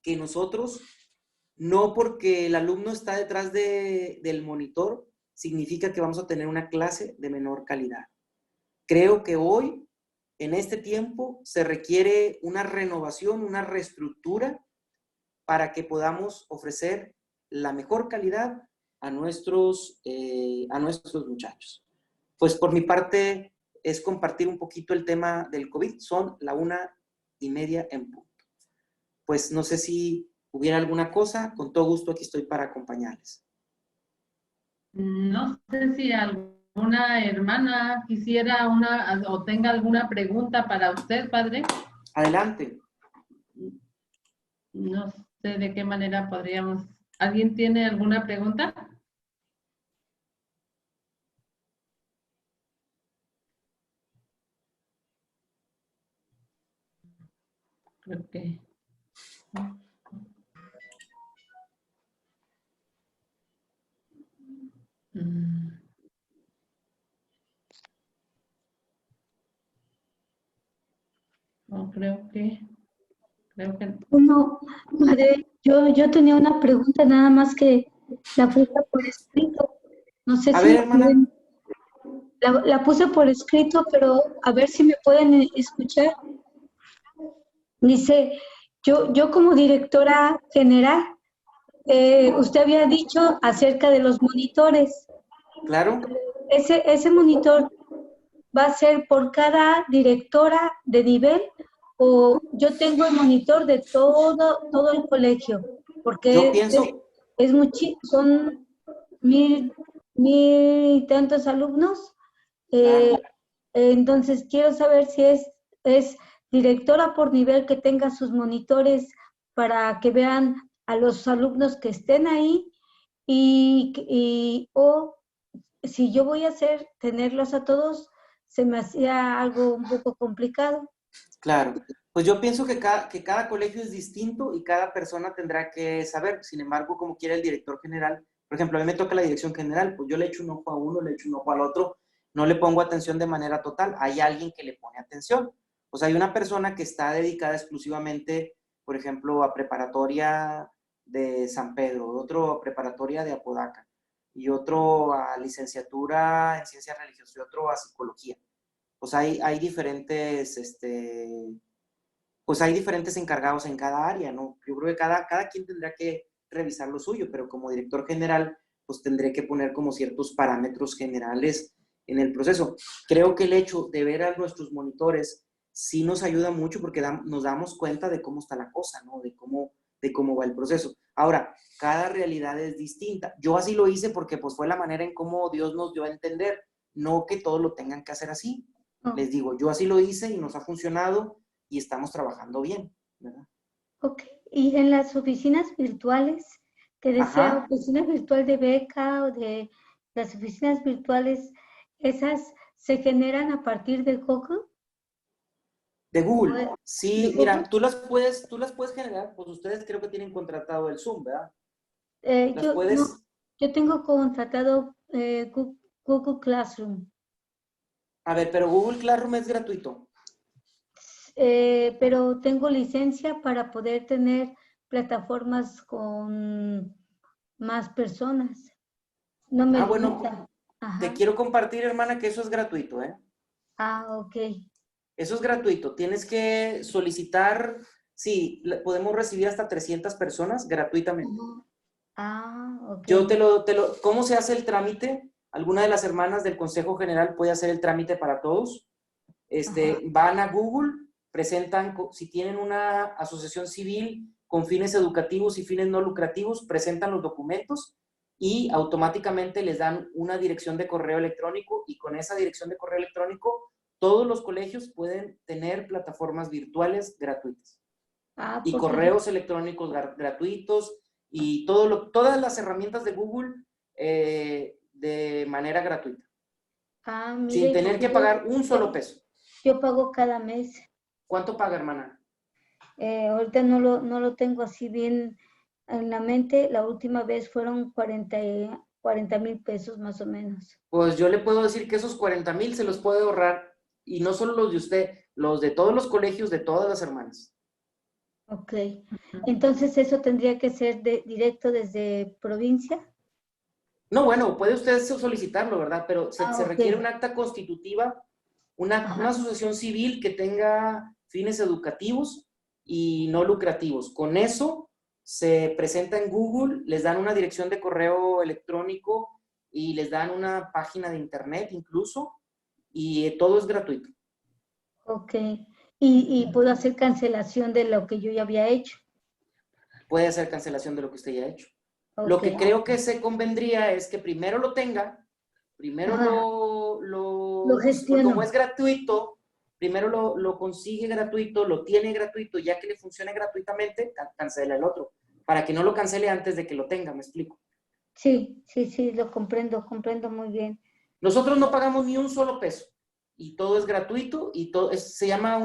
Speaker 3: que nosotros, no porque el alumno está detrás del monitor, significa que vamos a tener una clase de menor calidad. Creo que hoy, en este tiempo, se requiere una renovación, una reestructura para que podamos ofrecer la mejor calidad a nuestros muchachos. Pues por mi parte es compartir un poquito el tema del COVID. Son la 1:30 en punto. Pues no sé si hubiera alguna cosa, con todo gusto aquí estoy para acompañarles.
Speaker 2: No sé si alguna hermana quisiera o tenga alguna pregunta para usted, padre.
Speaker 3: Adelante.
Speaker 2: No sé de qué manera podríamos. ¿Alguien tiene alguna pregunta? Creo que. No, creo que.
Speaker 5: Bueno, madre, yo tenía una pregunta nada más que la puse por escrito. No sé
Speaker 3: A
Speaker 5: si
Speaker 3: ver, hermana.
Speaker 5: La puse por escrito, pero a ver si me pueden escuchar. Dice, yo como directora general, usted había dicho acerca de los monitores.
Speaker 3: Claro.
Speaker 5: Ese monitor va a ser por cada directora de nivel, o yo tengo el monitor de todo el colegio, porque
Speaker 3: Yo pienso,
Speaker 5: son 1000 y tantos alumnos.
Speaker 3: claro.
Speaker 5: Entonces quiero saber si es directora por nivel que tenga sus monitores para que vean a los alumnos que estén ahí, o si yo voy a tenerlos a todos, se me hacía algo un poco complicado.
Speaker 3: Claro, pues yo pienso que cada colegio es distinto y cada persona tendrá que saber. Sin embargo, como quiera el director general, por ejemplo, a mí me toca la dirección general, pues yo le echo un ojo a uno, le echo un ojo al otro, no le pongo atención de manera total. Hay alguien que le pone atención. O sea, hay una persona que está dedicada exclusivamente, por ejemplo, a preparatoria de San Pedro, otro a preparatoria de Apodaca, y otro a licenciatura en ciencias religiosas, y otro a psicología. Pues hay diferentes, pues hay diferentes encargados en cada área, ¿no? Yo creo que cada quien tendrá que revisar lo suyo, pero como director general, pues tendré que poner como ciertos parámetros generales en el proceso. Creo que el hecho de ver a nuestros monitores sí nos ayuda mucho porque nos damos cuenta de cómo está la cosa, ¿no? De cómo va el proceso. Ahora, cada realidad es distinta. Yo así lo hice porque pues fue la manera en cómo Dios nos dio a entender, no que todos lo tengan que hacer así. Les digo, yo así lo hice y nos ha funcionado y estamos trabajando bien, ¿verdad?
Speaker 5: Ok, y en las oficinas virtuales, que decía
Speaker 3: Ajá.
Speaker 5: oficina virtual de beca o de las oficinas virtuales, ¿esas se generan a partir de Google?
Speaker 3: De Google. Sí,
Speaker 5: ¿De
Speaker 3: mira,
Speaker 5: Google?
Speaker 3: tú las puedes generar, pues ustedes creo que tienen contratado el Zoom, ¿verdad? Las
Speaker 5: No,
Speaker 3: puedes,
Speaker 5: yo tengo contratado Google Classroom,
Speaker 3: a ver, pero Google Classroom es gratuito.
Speaker 5: pero tengo licencia para poder tener plataformas con más personas. No me
Speaker 3: Bueno,
Speaker 5: limita.
Speaker 3: te
Speaker 5: Ajá.
Speaker 3: quiero compartir, hermana, que eso es gratuito, ¿eh?
Speaker 5: Ok.
Speaker 3: Eso es gratuito. Tienes que solicitar, sí, podemos recibir hasta 300 personas gratuitamente.
Speaker 5: Ok.
Speaker 3: Yo ¿cómo se hace el trámite? Alguna de las hermanas del Consejo General puede hacer el trámite para todos. Van a Google, presentan, si tienen una asociación civil con fines educativos y fines no lucrativos, presentan los documentos y automáticamente les dan una dirección de correo electrónico y con esa dirección de correo electrónico todos los colegios pueden tener plataformas virtuales gratuitas y
Speaker 5: Porque
Speaker 3: correos electrónicos gratuitos y todas las herramientas de Google de manera gratuita, sin
Speaker 5: mire,
Speaker 3: tener que pagar un solo peso.
Speaker 5: yo pago cada mes.
Speaker 3: ¿Cuánto paga, hermana?
Speaker 5: Ahorita no lo tengo así bien en la mente. La última vez fueron 40,000 pesos más o menos.
Speaker 3: Pues yo le puedo decir que esos 40,000 se los puede ahorrar, y no solo los de usted, los de todos los colegios, de todas las hermanas.
Speaker 5: Ok. Entonces, ¿eso tendría que ser directo desde provincia?
Speaker 3: No, bueno, puede usted solicitarlo, ¿verdad? Pero se
Speaker 5: Ok.
Speaker 3: requiere un acta constitutiva, una asociación civil que tenga fines educativos y no lucrativos. Con eso se presenta en Google, les dan una dirección de correo electrónico y les dan una página de internet incluso, y todo es gratuito.
Speaker 5: Ok. Y puedo hacer cancelación de lo que yo ya había hecho.
Speaker 3: Puede hacer cancelación de lo que usted ya ha hecho.
Speaker 5: Okay.
Speaker 3: Lo que creo que se convendría es que primero lo tenga, primero
Speaker 5: lo gestiono.
Speaker 3: como es gratuito, primero lo consigue gratuito, lo tiene gratuito, ya que le funcione gratuitamente, cancela el otro, para que no lo cancele antes de que lo tenga, ¿me explico?
Speaker 5: Sí, lo comprendo muy bien.
Speaker 3: Nosotros no pagamos ni un solo peso, y todo es gratuito, y todo se llama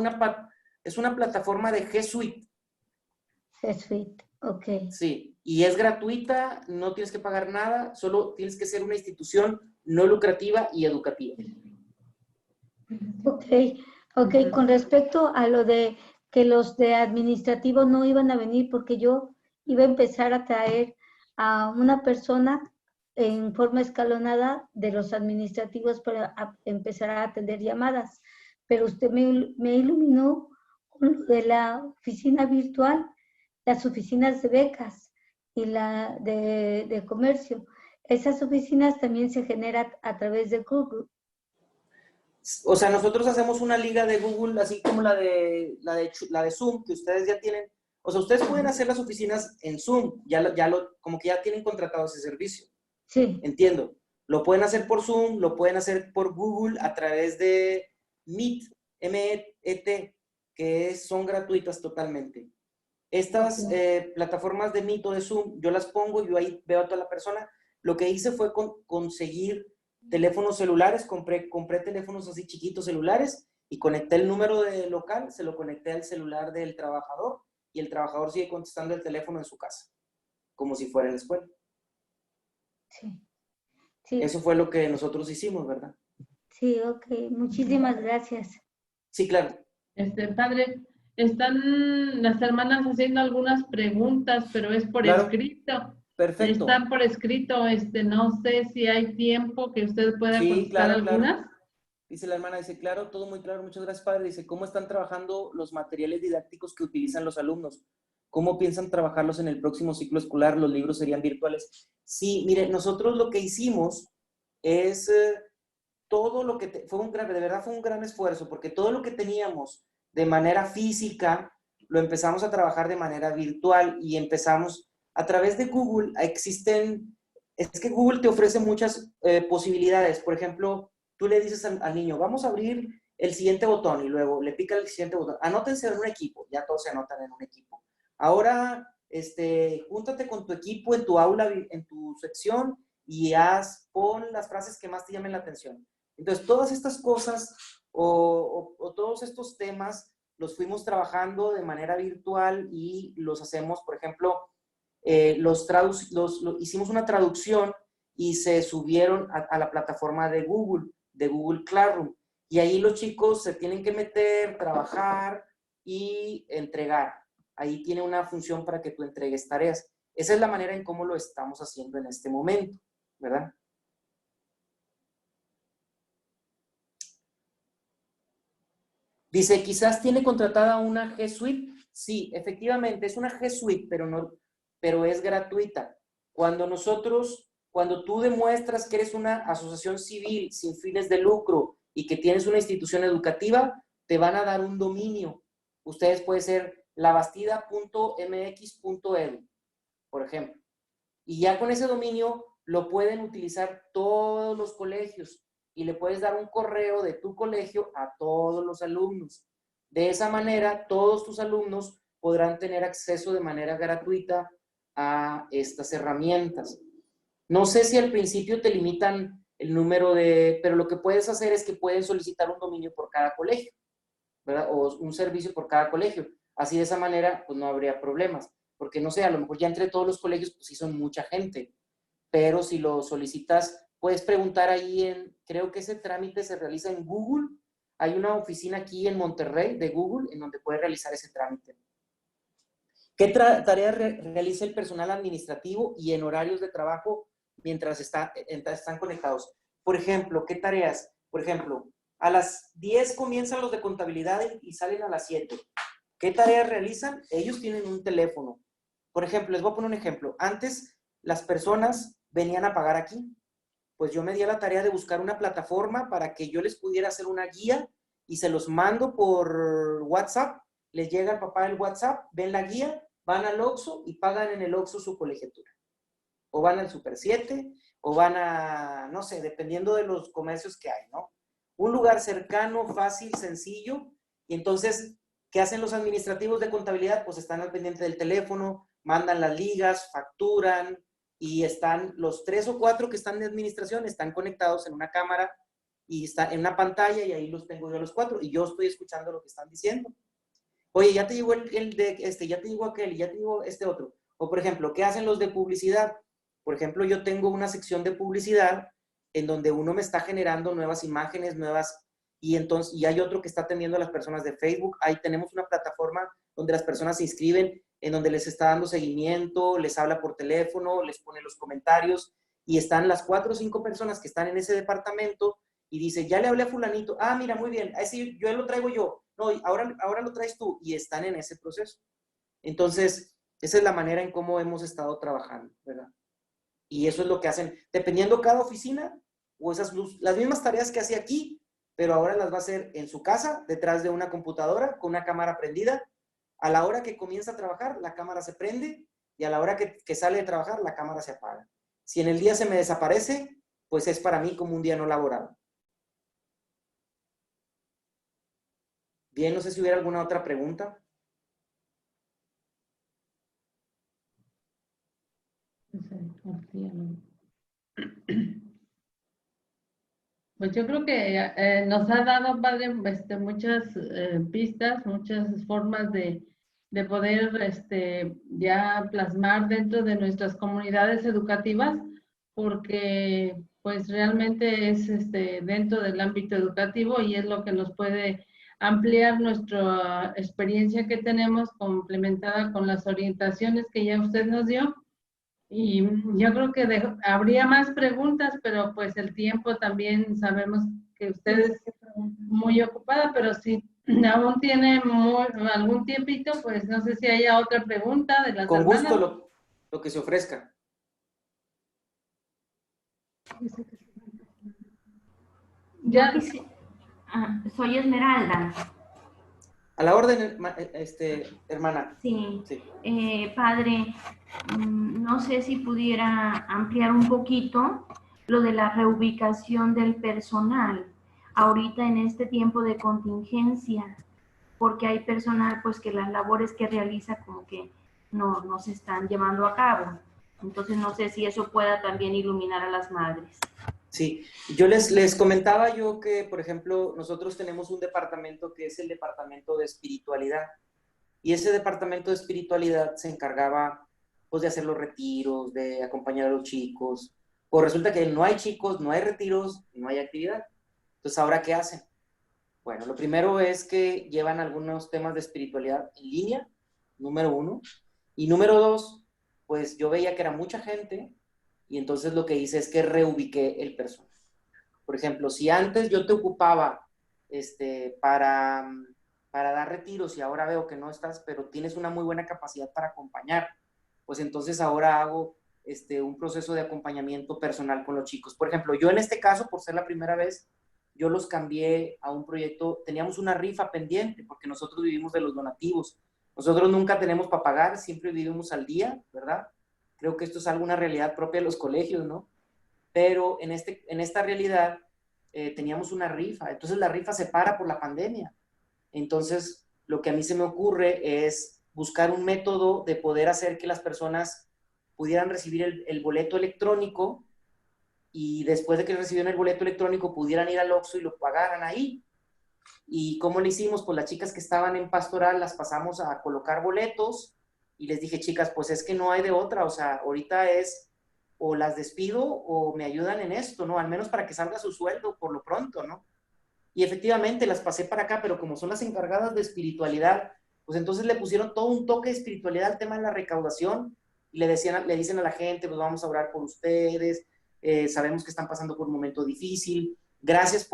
Speaker 3: es una plataforma de G Suite.
Speaker 5: G Suite, ok.
Speaker 3: Sí, y es gratuita, no tienes que pagar nada, solo tienes que ser una institución no lucrativa y educativa.
Speaker 5: Ok, con respecto a lo de que los de administrativo no iban a venir porque yo iba a empezar a traer a una persona en forma escalonada de los administrativos para empezar a atender llamadas. Pero usted me iluminó con lo de la oficina virtual, las oficinas de becas y la de comercio. Esas oficinas también se generan a través de Google.
Speaker 3: O sea, nosotros hacemos una liga de Google, así como la de Zoom, que ustedes ya tienen. O sea, ustedes pueden hacer las oficinas en Zoom, como que ya tienen contratado ese servicio.
Speaker 5: Sí.
Speaker 3: Entiendo. Lo pueden hacer por Zoom, lo pueden hacer por Google a través de Meet, M-E-T, que son gratuitas totalmente. Estas plataformas de Meet o de Zoom, yo las pongo, yo ahí veo a toda la persona. Lo que hice fue conseguir teléfonos celulares, compré teléfonos así chiquitos celulares y conecté el número de local, se lo conecté al celular del trabajador y el trabajador sigue contestando el teléfono en su casa, como si fuera en la escuela.
Speaker 5: Sí. Sí.
Speaker 3: Eso fue lo que nosotros hicimos, ¿verdad?
Speaker 5: Sí, ok. Muchísimas gracias.
Speaker 3: Sí, claro.
Speaker 2: Padre, están las hermanas haciendo algunas preguntas, pero es por escrito.
Speaker 3: Perfecto.
Speaker 2: Están por escrito, no sé si hay tiempo que usted pueda contestar algunas.
Speaker 3: Claro. Dice la hermana, dice, claro, todo muy claro, muchas gracias, padre. Dice, ¿cómo están trabajando los materiales didácticos que utilizan los alumnos? ¿Cómo piensan trabajarlos en el próximo ciclo escolar? ¿Los libros serían virtuales? Sí, mire, nosotros lo que hicimos es todo lo que, de verdad fue un gran esfuerzo, porque todo lo que teníamos de manera física, lo empezamos a trabajar de manera virtual y empezamos a través de Google. Es que Google te ofrece muchas posibilidades. Por ejemplo, tú le dices al niño, vamos a abrir el siguiente botón y luego le pica el siguiente botón. Anótense en un equipo, ya todos se anotan en un equipo. Ahora, júntate con tu equipo en tu aula, en tu sección y pon las frases que más te llamen la atención. Entonces, todas estas cosas o todos estos temas los fuimos trabajando de manera virtual y los hacemos, por ejemplo, hicimos una traducción y se subieron a la plataforma de Google Classroom. Y ahí los chicos se tienen que meter, trabajar y entregar. Ahí tiene una función para que tú entregues tareas. Esa es la manera en cómo lo estamos haciendo en este momento, ¿verdad? Dice, quizás tiene contratada una G Suite. Sí, efectivamente, es una G Suite, pero es gratuita. Cuando tú demuestras que eres una asociación civil sin fines de lucro y que tienes una institución educativa, te van a dar un dominio. Ustedes pueden ser labastida.mx.edu, por ejemplo. Y ya con ese dominio lo pueden utilizar todos los colegios y le puedes dar un correo de tu colegio a todos los alumnos. De esa manera, todos tus alumnos podrán tener acceso de manera gratuita a estas herramientas. No sé si al principio te limitan el número pero lo que puedes hacer es que pueden solicitar un dominio por cada colegio, ¿verdad? O un servicio por cada colegio. Así de esa manera, pues no habría problemas. Porque no sé, a lo mejor ya entre todos los colegios, pues sí son mucha gente. Pero si lo solicitas, puedes preguntar ahí creo que ese trámite se realiza en Google. Hay una oficina aquí en Monterrey de Google en donde puedes realizar ese trámite. ¿Qué tareas realiza el personal administrativo y en horarios de trabajo mientras están conectados? Por ejemplo, ¿qué tareas? Por ejemplo, a las 10 comienzan los de contabilidad y salen a las 7. ¿Qué tareas realizan? Ellos tienen un teléfono. Por ejemplo, les voy a poner un ejemplo. Antes las personas venían a pagar aquí. Pues yo me di a la tarea de buscar una plataforma para que yo les pudiera hacer una guía y se los mando por WhatsApp. Les llega el papá del WhatsApp, ven la guía, van al Oxxo y pagan en el Oxxo su colegiatura. O van al Super 7, o van a, no sé, dependiendo de los comercios que hay, ¿no? Un lugar cercano, fácil, sencillo. Y entonces, ¿qué hacen los administrativos de contabilidad? Pues están al pendiente del teléfono, mandan las ligas, facturan, y están los 3 o 4 que están de administración, están conectados en una cámara y está en una pantalla y ahí los tengo yo los 4 y yo estoy escuchando lo que están diciendo. Oye, ya te llegó ya te llegó aquel, ya te llegó este otro. O por ejemplo, ¿qué hacen los de publicidad? Por ejemplo, yo tengo una sección de publicidad en donde uno me está generando nuevas imágenes, y hay otro que está atendiendo a las personas de Facebook. Ahí tenemos una plataforma donde las personas se inscriben, en donde les está dando seguimiento, les habla por teléfono, les pone los comentarios, y están las 4 o 5 personas que están en ese departamento y dice, ya le hablé a fulanito, ah, mira, muy bien, así yo lo traigo yo, no, ahora lo traes tú, y están en ese proceso. Entonces, esa es la manera en cómo hemos estado trabajando, ¿verdad? Y eso es lo que hacen, dependiendo cada oficina, o las mismas tareas que hace aquí, pero ahora las va a hacer en su casa, detrás de una computadora, con una cámara prendida. A la hora que comienza a trabajar, la cámara se prende, y a la hora que sale de trabajar, la cámara se apaga. Si en el día se me desaparece, pues es para mí como un día no laborado. Bien, no sé si hubiera alguna otra pregunta.
Speaker 6: Pues yo creo que nos ha dado, padre, muchas pistas, muchas formas de poder ya plasmar dentro de nuestras comunidades educativas, porque pues realmente es dentro del ámbito educativo y es lo que nos puede ampliar nuestra experiencia que tenemos complementada con las orientaciones que ya usted nos dio. Y yo creo que habría más preguntas, pero pues el tiempo también sabemos que usted es muy ocupada, pero si aún tiene algún tiempito, pues no sé si haya otra pregunta de las
Speaker 3: Con
Speaker 6: hermanas.
Speaker 3: gusto lo que se ofrezca.
Speaker 6: Ya.
Speaker 2: Soy Esmeralda.
Speaker 3: A la orden, hermana.
Speaker 2: Sí.
Speaker 3: Sí.
Speaker 2: Padre, no sé si pudiera ampliar un poquito lo de la reubicación del personal ahorita en este tiempo de contingencia, porque hay personal pues que las labores que realiza como que no se están llevando a cabo. Entonces no sé si eso pueda también iluminar a las madres.
Speaker 3: Sí, yo les comentaba yo que, por ejemplo, nosotros tenemos un departamento que es el departamento de espiritualidad, y ese departamento de espiritualidad se encargaba pues de hacer los retiros, de acompañar a los chicos. Pues resulta que no hay chicos, no hay retiros, no hay actividad. Entonces, ¿ahora qué hacen? Bueno, lo primero es que llevan algunos temas de espiritualidad en línea, número 1, y número 2, pues yo veía que era mucha gente, y entonces lo que hice es que reubiqué el personal. Por ejemplo, si antes yo te ocupaba para dar retiros y ahora veo que no estás, pero tienes una muy buena capacidad para acompañar, pues entonces ahora hago un proceso de acompañamiento personal con los chicos. Por ejemplo, yo en este caso, por ser la primera vez, yo los cambié a un proyecto, teníamos una rifa pendiente, porque nosotros vivimos de los donativos. Nosotros nunca tenemos para pagar, siempre vivimos al día, ¿verdad? Creo que esto es alguna realidad propia de los colegios, ¿no? Pero en esta realidad teníamos una rifa, entonces la rifa se para por la pandemia. Entonces, lo que a mí se me ocurre es buscar un método de poder hacer que las personas pudieran recibir el boleto electrónico, y después de que recibieran el boleto electrónico pudieran ir al Oxxo y lo pagaran ahí. ¿Y cómo le hicimos? Pues las chicas que estaban en pastoral las pasamos a colocar boletos, y les dije, chicas, pues es que no hay de otra, o sea, ahorita es o las despido o me ayudan en esto, ¿no? Al menos para que salga su sueldo por lo pronto, ¿no? Y efectivamente las pasé para acá, pero como son las encargadas de espiritualidad, pues entonces le pusieron todo un toque de espiritualidad al tema de la recaudación, y le dicen a la gente, pues vamos a orar por ustedes, sabemos que están pasando por un momento difícil, gracias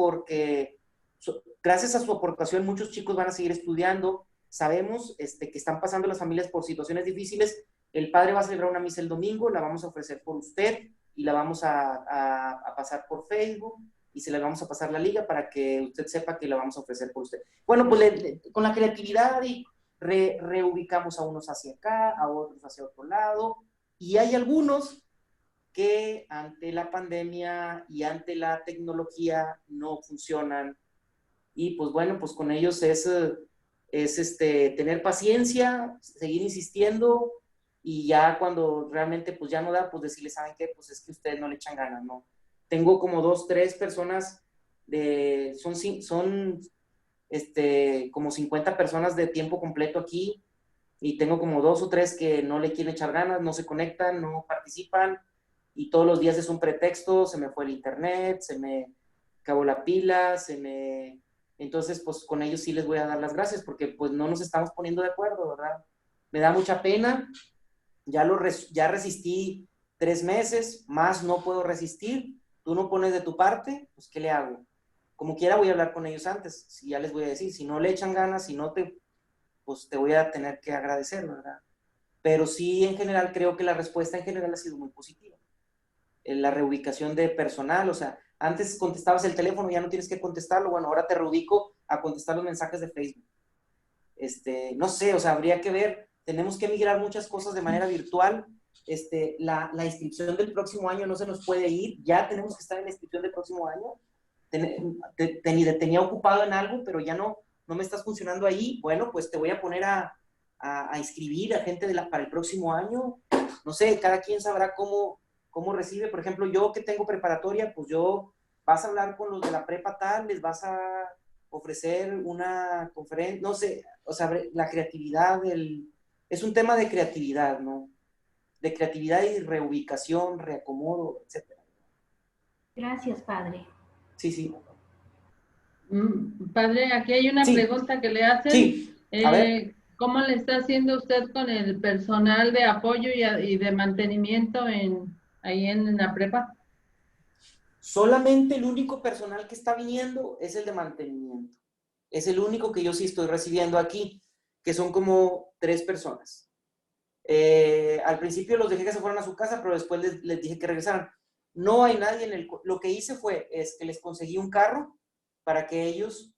Speaker 3: gracias a su aportación muchos chicos van a seguir estudiando, sabemos que están pasando las familias por situaciones difíciles, el padre va a celebrar una misa el domingo, la vamos a ofrecer por usted, y la vamos a pasar por Facebook, y se le vamos a pasar la liga para que usted sepa que la vamos a ofrecer por usted. Bueno, pues con la creatividad y reubicamos a unos hacia acá, a otros hacia otro lado, y hay algunos que ante la pandemia y ante la tecnología no funcionan, y pues bueno, pues con ellos es tener paciencia, seguir insistiendo, y ya cuando realmente pues ya no da, pues decirles, ¿saben qué? Pues es que ustedes no le echan ganas, ¿no? Tengo como 2, 3 personas, son como 50 personas de tiempo completo aquí, y tengo como 2 o 3 que no le quieren echar ganas, no se conectan, no participan, y todos los días es un pretexto, se me fue el internet, se me acabó la pila, entonces pues con ellos sí les voy a dar las gracias, porque pues no nos estamos poniendo de acuerdo, ¿verdad? Me da mucha pena, ya resistí 3 meses, más no puedo resistir, tú no pones de tu parte, pues ¿qué le hago? Como quiera voy a hablar con ellos antes, si ya les voy a decir, si no le echan ganas, si no pues te voy a tener que agradecer, ¿verdad? Pero sí, en general, creo que la respuesta en general ha sido muy positiva. En la reubicación de personal, o sea, antes contestabas el teléfono, ya no tienes que contestarlo, bueno, ahora te reubico a contestar los mensajes de Facebook. No sé, o sea, habría que ver, tenemos que migrar muchas cosas de manera virtual. La inscripción del próximo año no se nos puede ir, ya tenemos que estar en la inscripción del próximo año. Tenía ocupado en algo, pero ya no me estás funcionando ahí. Bueno, pues te voy a poner a inscribir a gente para el próximo año. No sé, cada quien sabrá cómo recibe. Por ejemplo, yo que tengo preparatoria, pues vas a hablar con los de la prepa tal, les vas a ofrecer una conferencia, no sé, o sea, la creatividad, es un tema de creatividad, ¿no? De creatividad y reubicación, reacomodo, etc.
Speaker 2: Gracias, padre.
Speaker 3: Sí, sí.
Speaker 6: Padre, aquí hay una
Speaker 3: Sí.
Speaker 6: pregunta que le hacen.
Speaker 3: Sí, a ver.
Speaker 6: ¿Cómo le está haciendo usted con el personal de apoyo y de mantenimiento ahí en la prepa?
Speaker 3: Solamente el único personal que está viniendo es el de mantenimiento. Es el único que yo sí estoy recibiendo aquí, que son como 3 personas. Al principio los dejé que se fueran a su casa, pero después les dije que regresaran. No hay nadie lo que hice es que les conseguí un carro para que ellos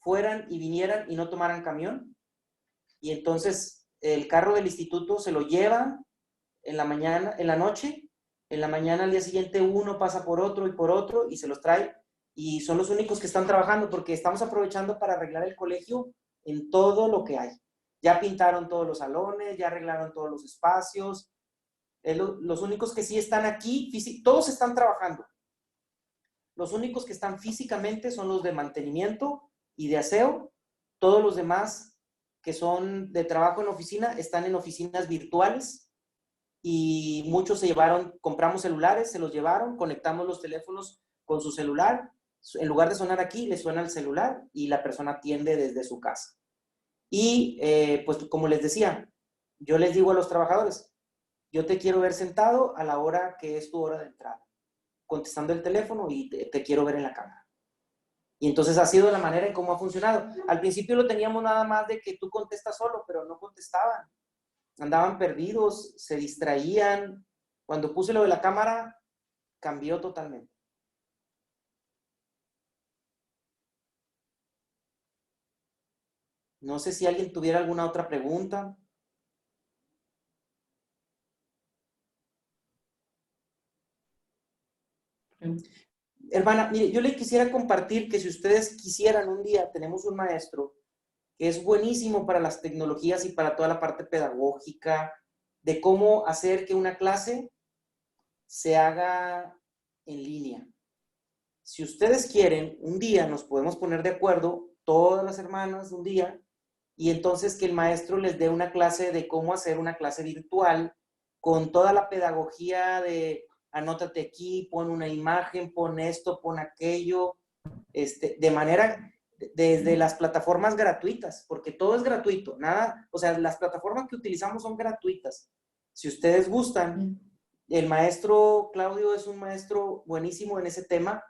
Speaker 3: fueran y vinieran y no tomaran camión. Y entonces el carro del instituto se lo llevan en la mañana, en la noche, en la mañana al día siguiente uno pasa por otro y se los trae. Y son los únicos que están trabajando porque estamos aprovechando para arreglar el colegio en todo lo que hay. Ya pintaron todos los salones, ya arreglaron todos los espacios. Los únicos que sí están aquí, todos están trabajando. Los únicos que están físicamente son los de mantenimiento y de aseo. Todos los demás que son de trabajo en oficina están en oficinas virtuales y muchos compramos celulares, se los llevaron, conectamos los teléfonos con su celular. En lugar de sonar aquí, le suena el celular y la persona atiende desde su casa. Y pues como les decía, yo les digo a los trabajadores, yo te quiero ver sentado a la hora que es tu hora de entrada, contestando el teléfono y te quiero ver en la cámara. Y entonces ha sido la manera en cómo ha funcionado. Al principio lo teníamos nada más de que tú contestas solo, pero no contestaban. Andaban perdidos, se distraían. Cuando puse lo de la cámara, cambió totalmente. No sé si alguien tuviera alguna otra pregunta. Hermana, mire, yo le quisiera compartir que si ustedes quisieran un día, tenemos un maestro que es buenísimo para las tecnologías y para toda la parte pedagógica, de cómo hacer que una clase se haga en línea. Si ustedes quieren, un día nos podemos poner de acuerdo, todas las hermanas, un día, y entonces que el maestro les dé una clase de cómo hacer una clase virtual con toda la pedagogía de anótate aquí, pon una imagen, pon esto, pon aquello, de manera, desde las plataformas gratuitas, porque todo es gratuito, nada, o sea, las plataformas que utilizamos son gratuitas. Si ustedes gustan, el maestro Claudio es un maestro buenísimo en ese tema,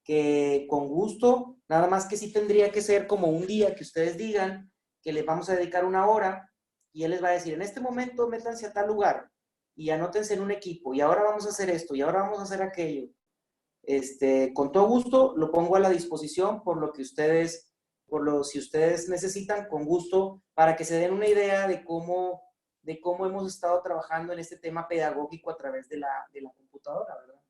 Speaker 3: que con gusto, nada más que sí tendría que ser como un día que ustedes digan que les vamos a dedicar 1 hora y él les va a decir, en este momento métanse a tal lugar y anótense en un equipo y ahora vamos a hacer esto y ahora vamos a hacer aquello. Con todo gusto lo pongo a la disposición si ustedes necesitan, con gusto, para que se den una idea de cómo hemos estado trabajando en este tema pedagógico a través de la computadora, ¿verdad?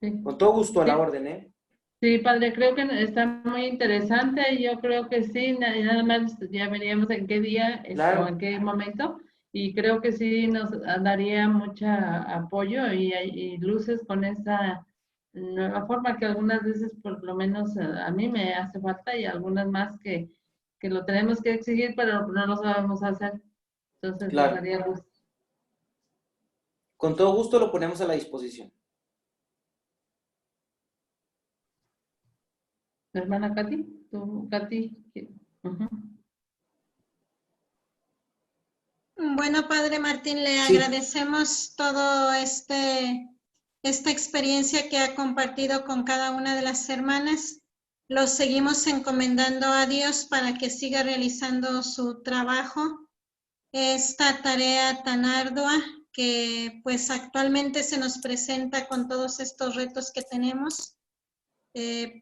Speaker 6: Sí.
Speaker 3: Con todo gusto, a la orden, ¿eh?
Speaker 6: Sí, padre, creo que está muy interesante y yo creo que sí, nada más ya veríamos en qué día
Speaker 3: Claro.
Speaker 6: o en qué momento y creo que sí nos daría mucho apoyo y luces con esta nueva forma que algunas veces por lo menos a mí me hace falta y algunas más que lo tenemos que exigir pero no lo sabemos hacer. Entonces
Speaker 3: Claro.
Speaker 6: nos daría gusto.
Speaker 3: Con todo gusto lo ponemos a la disposición.
Speaker 6: Hermana Katy, tú, Katy.
Speaker 1: Bueno, Padre Martín, le
Speaker 3: Sí.
Speaker 1: agradecemos todo esta experiencia que ha compartido con cada una de las hermanas. Los seguimos encomendando a Dios para que siga realizando su trabajo, esta tarea tan ardua que pues actualmente se nos presenta con todos estos retos que tenemos,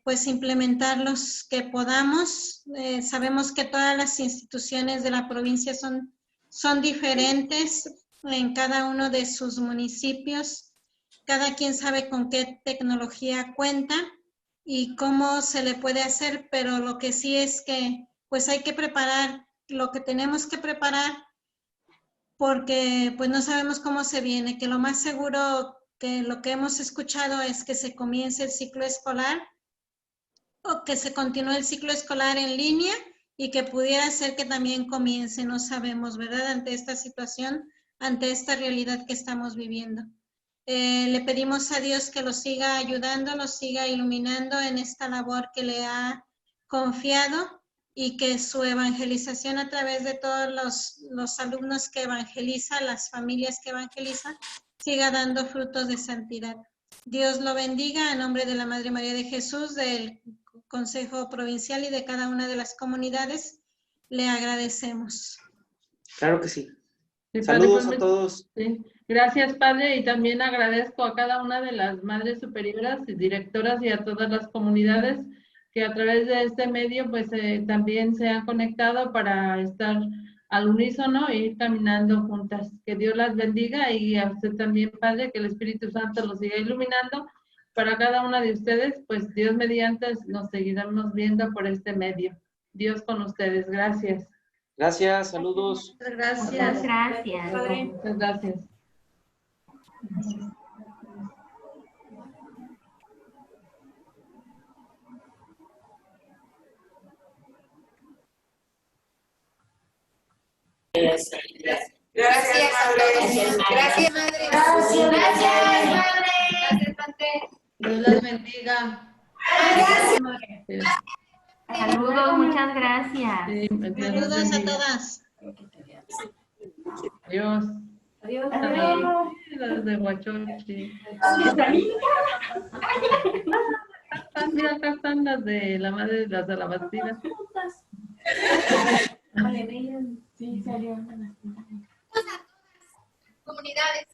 Speaker 1: pues implementarlos que podamos. Sabemos que todas las instituciones de la provincia son diferentes en cada uno de sus municipios. Cada quien sabe con qué tecnología cuenta y cómo se le puede hacer, pero lo que sí es que pues hay que preparar lo que tenemos que preparar, porque pues no sabemos cómo se viene, que lo más seguro que lo que hemos escuchado es que se comience el ciclo escolar o que se continúe el ciclo escolar en línea y que pudiera ser que también comience, no sabemos, ¿verdad? Ante esta situación, ante esta realidad que estamos viviendo. Le pedimos a Dios que lo siga ayudando, lo siga iluminando en esta labor que le ha confiado y que su evangelización a través de todos los alumnos que evangeliza, las familias que evangeliza, siga dando frutos de santidad. Dios lo bendiga a nombre de la Madre María de Jesús, del Consejo Provincial y de cada una de las comunidades. Le agradecemos.
Speaker 3: Claro que sí.
Speaker 6: Sí,
Speaker 3: Saludos
Speaker 6: Padre,
Speaker 3: a todos.
Speaker 6: sí. Gracias, Padre, y también agradezco a cada una de las madres superioras y directoras y a todas las comunidades que a través de este medio pues también se han conectado para estar al unísono e ir caminando juntas. Que Dios las bendiga y a usted también, Padre, que el Espíritu Santo los siga iluminando. Para cada una de ustedes, pues Dios mediante nos seguiremos viendo por este medio. Dios con ustedes. Gracias.
Speaker 3: Gracias, saludos.
Speaker 2: Muchas gracias.
Speaker 6: Muchas gracias.
Speaker 7: Gracias, Madre. Gracias, Madre. Gracias, Madre.
Speaker 6: Dios las bendiga.
Speaker 2: Saludos, muchas gracias.
Speaker 6: Sí, Dios las
Speaker 1: Saludos a
Speaker 6: bendiga.
Speaker 1: todas.
Speaker 6: Adiós.
Speaker 2: Adiós.
Speaker 6: Las de Huachochi. Mira, acá están las de la madre de las alabastidas.
Speaker 7: Comunidades.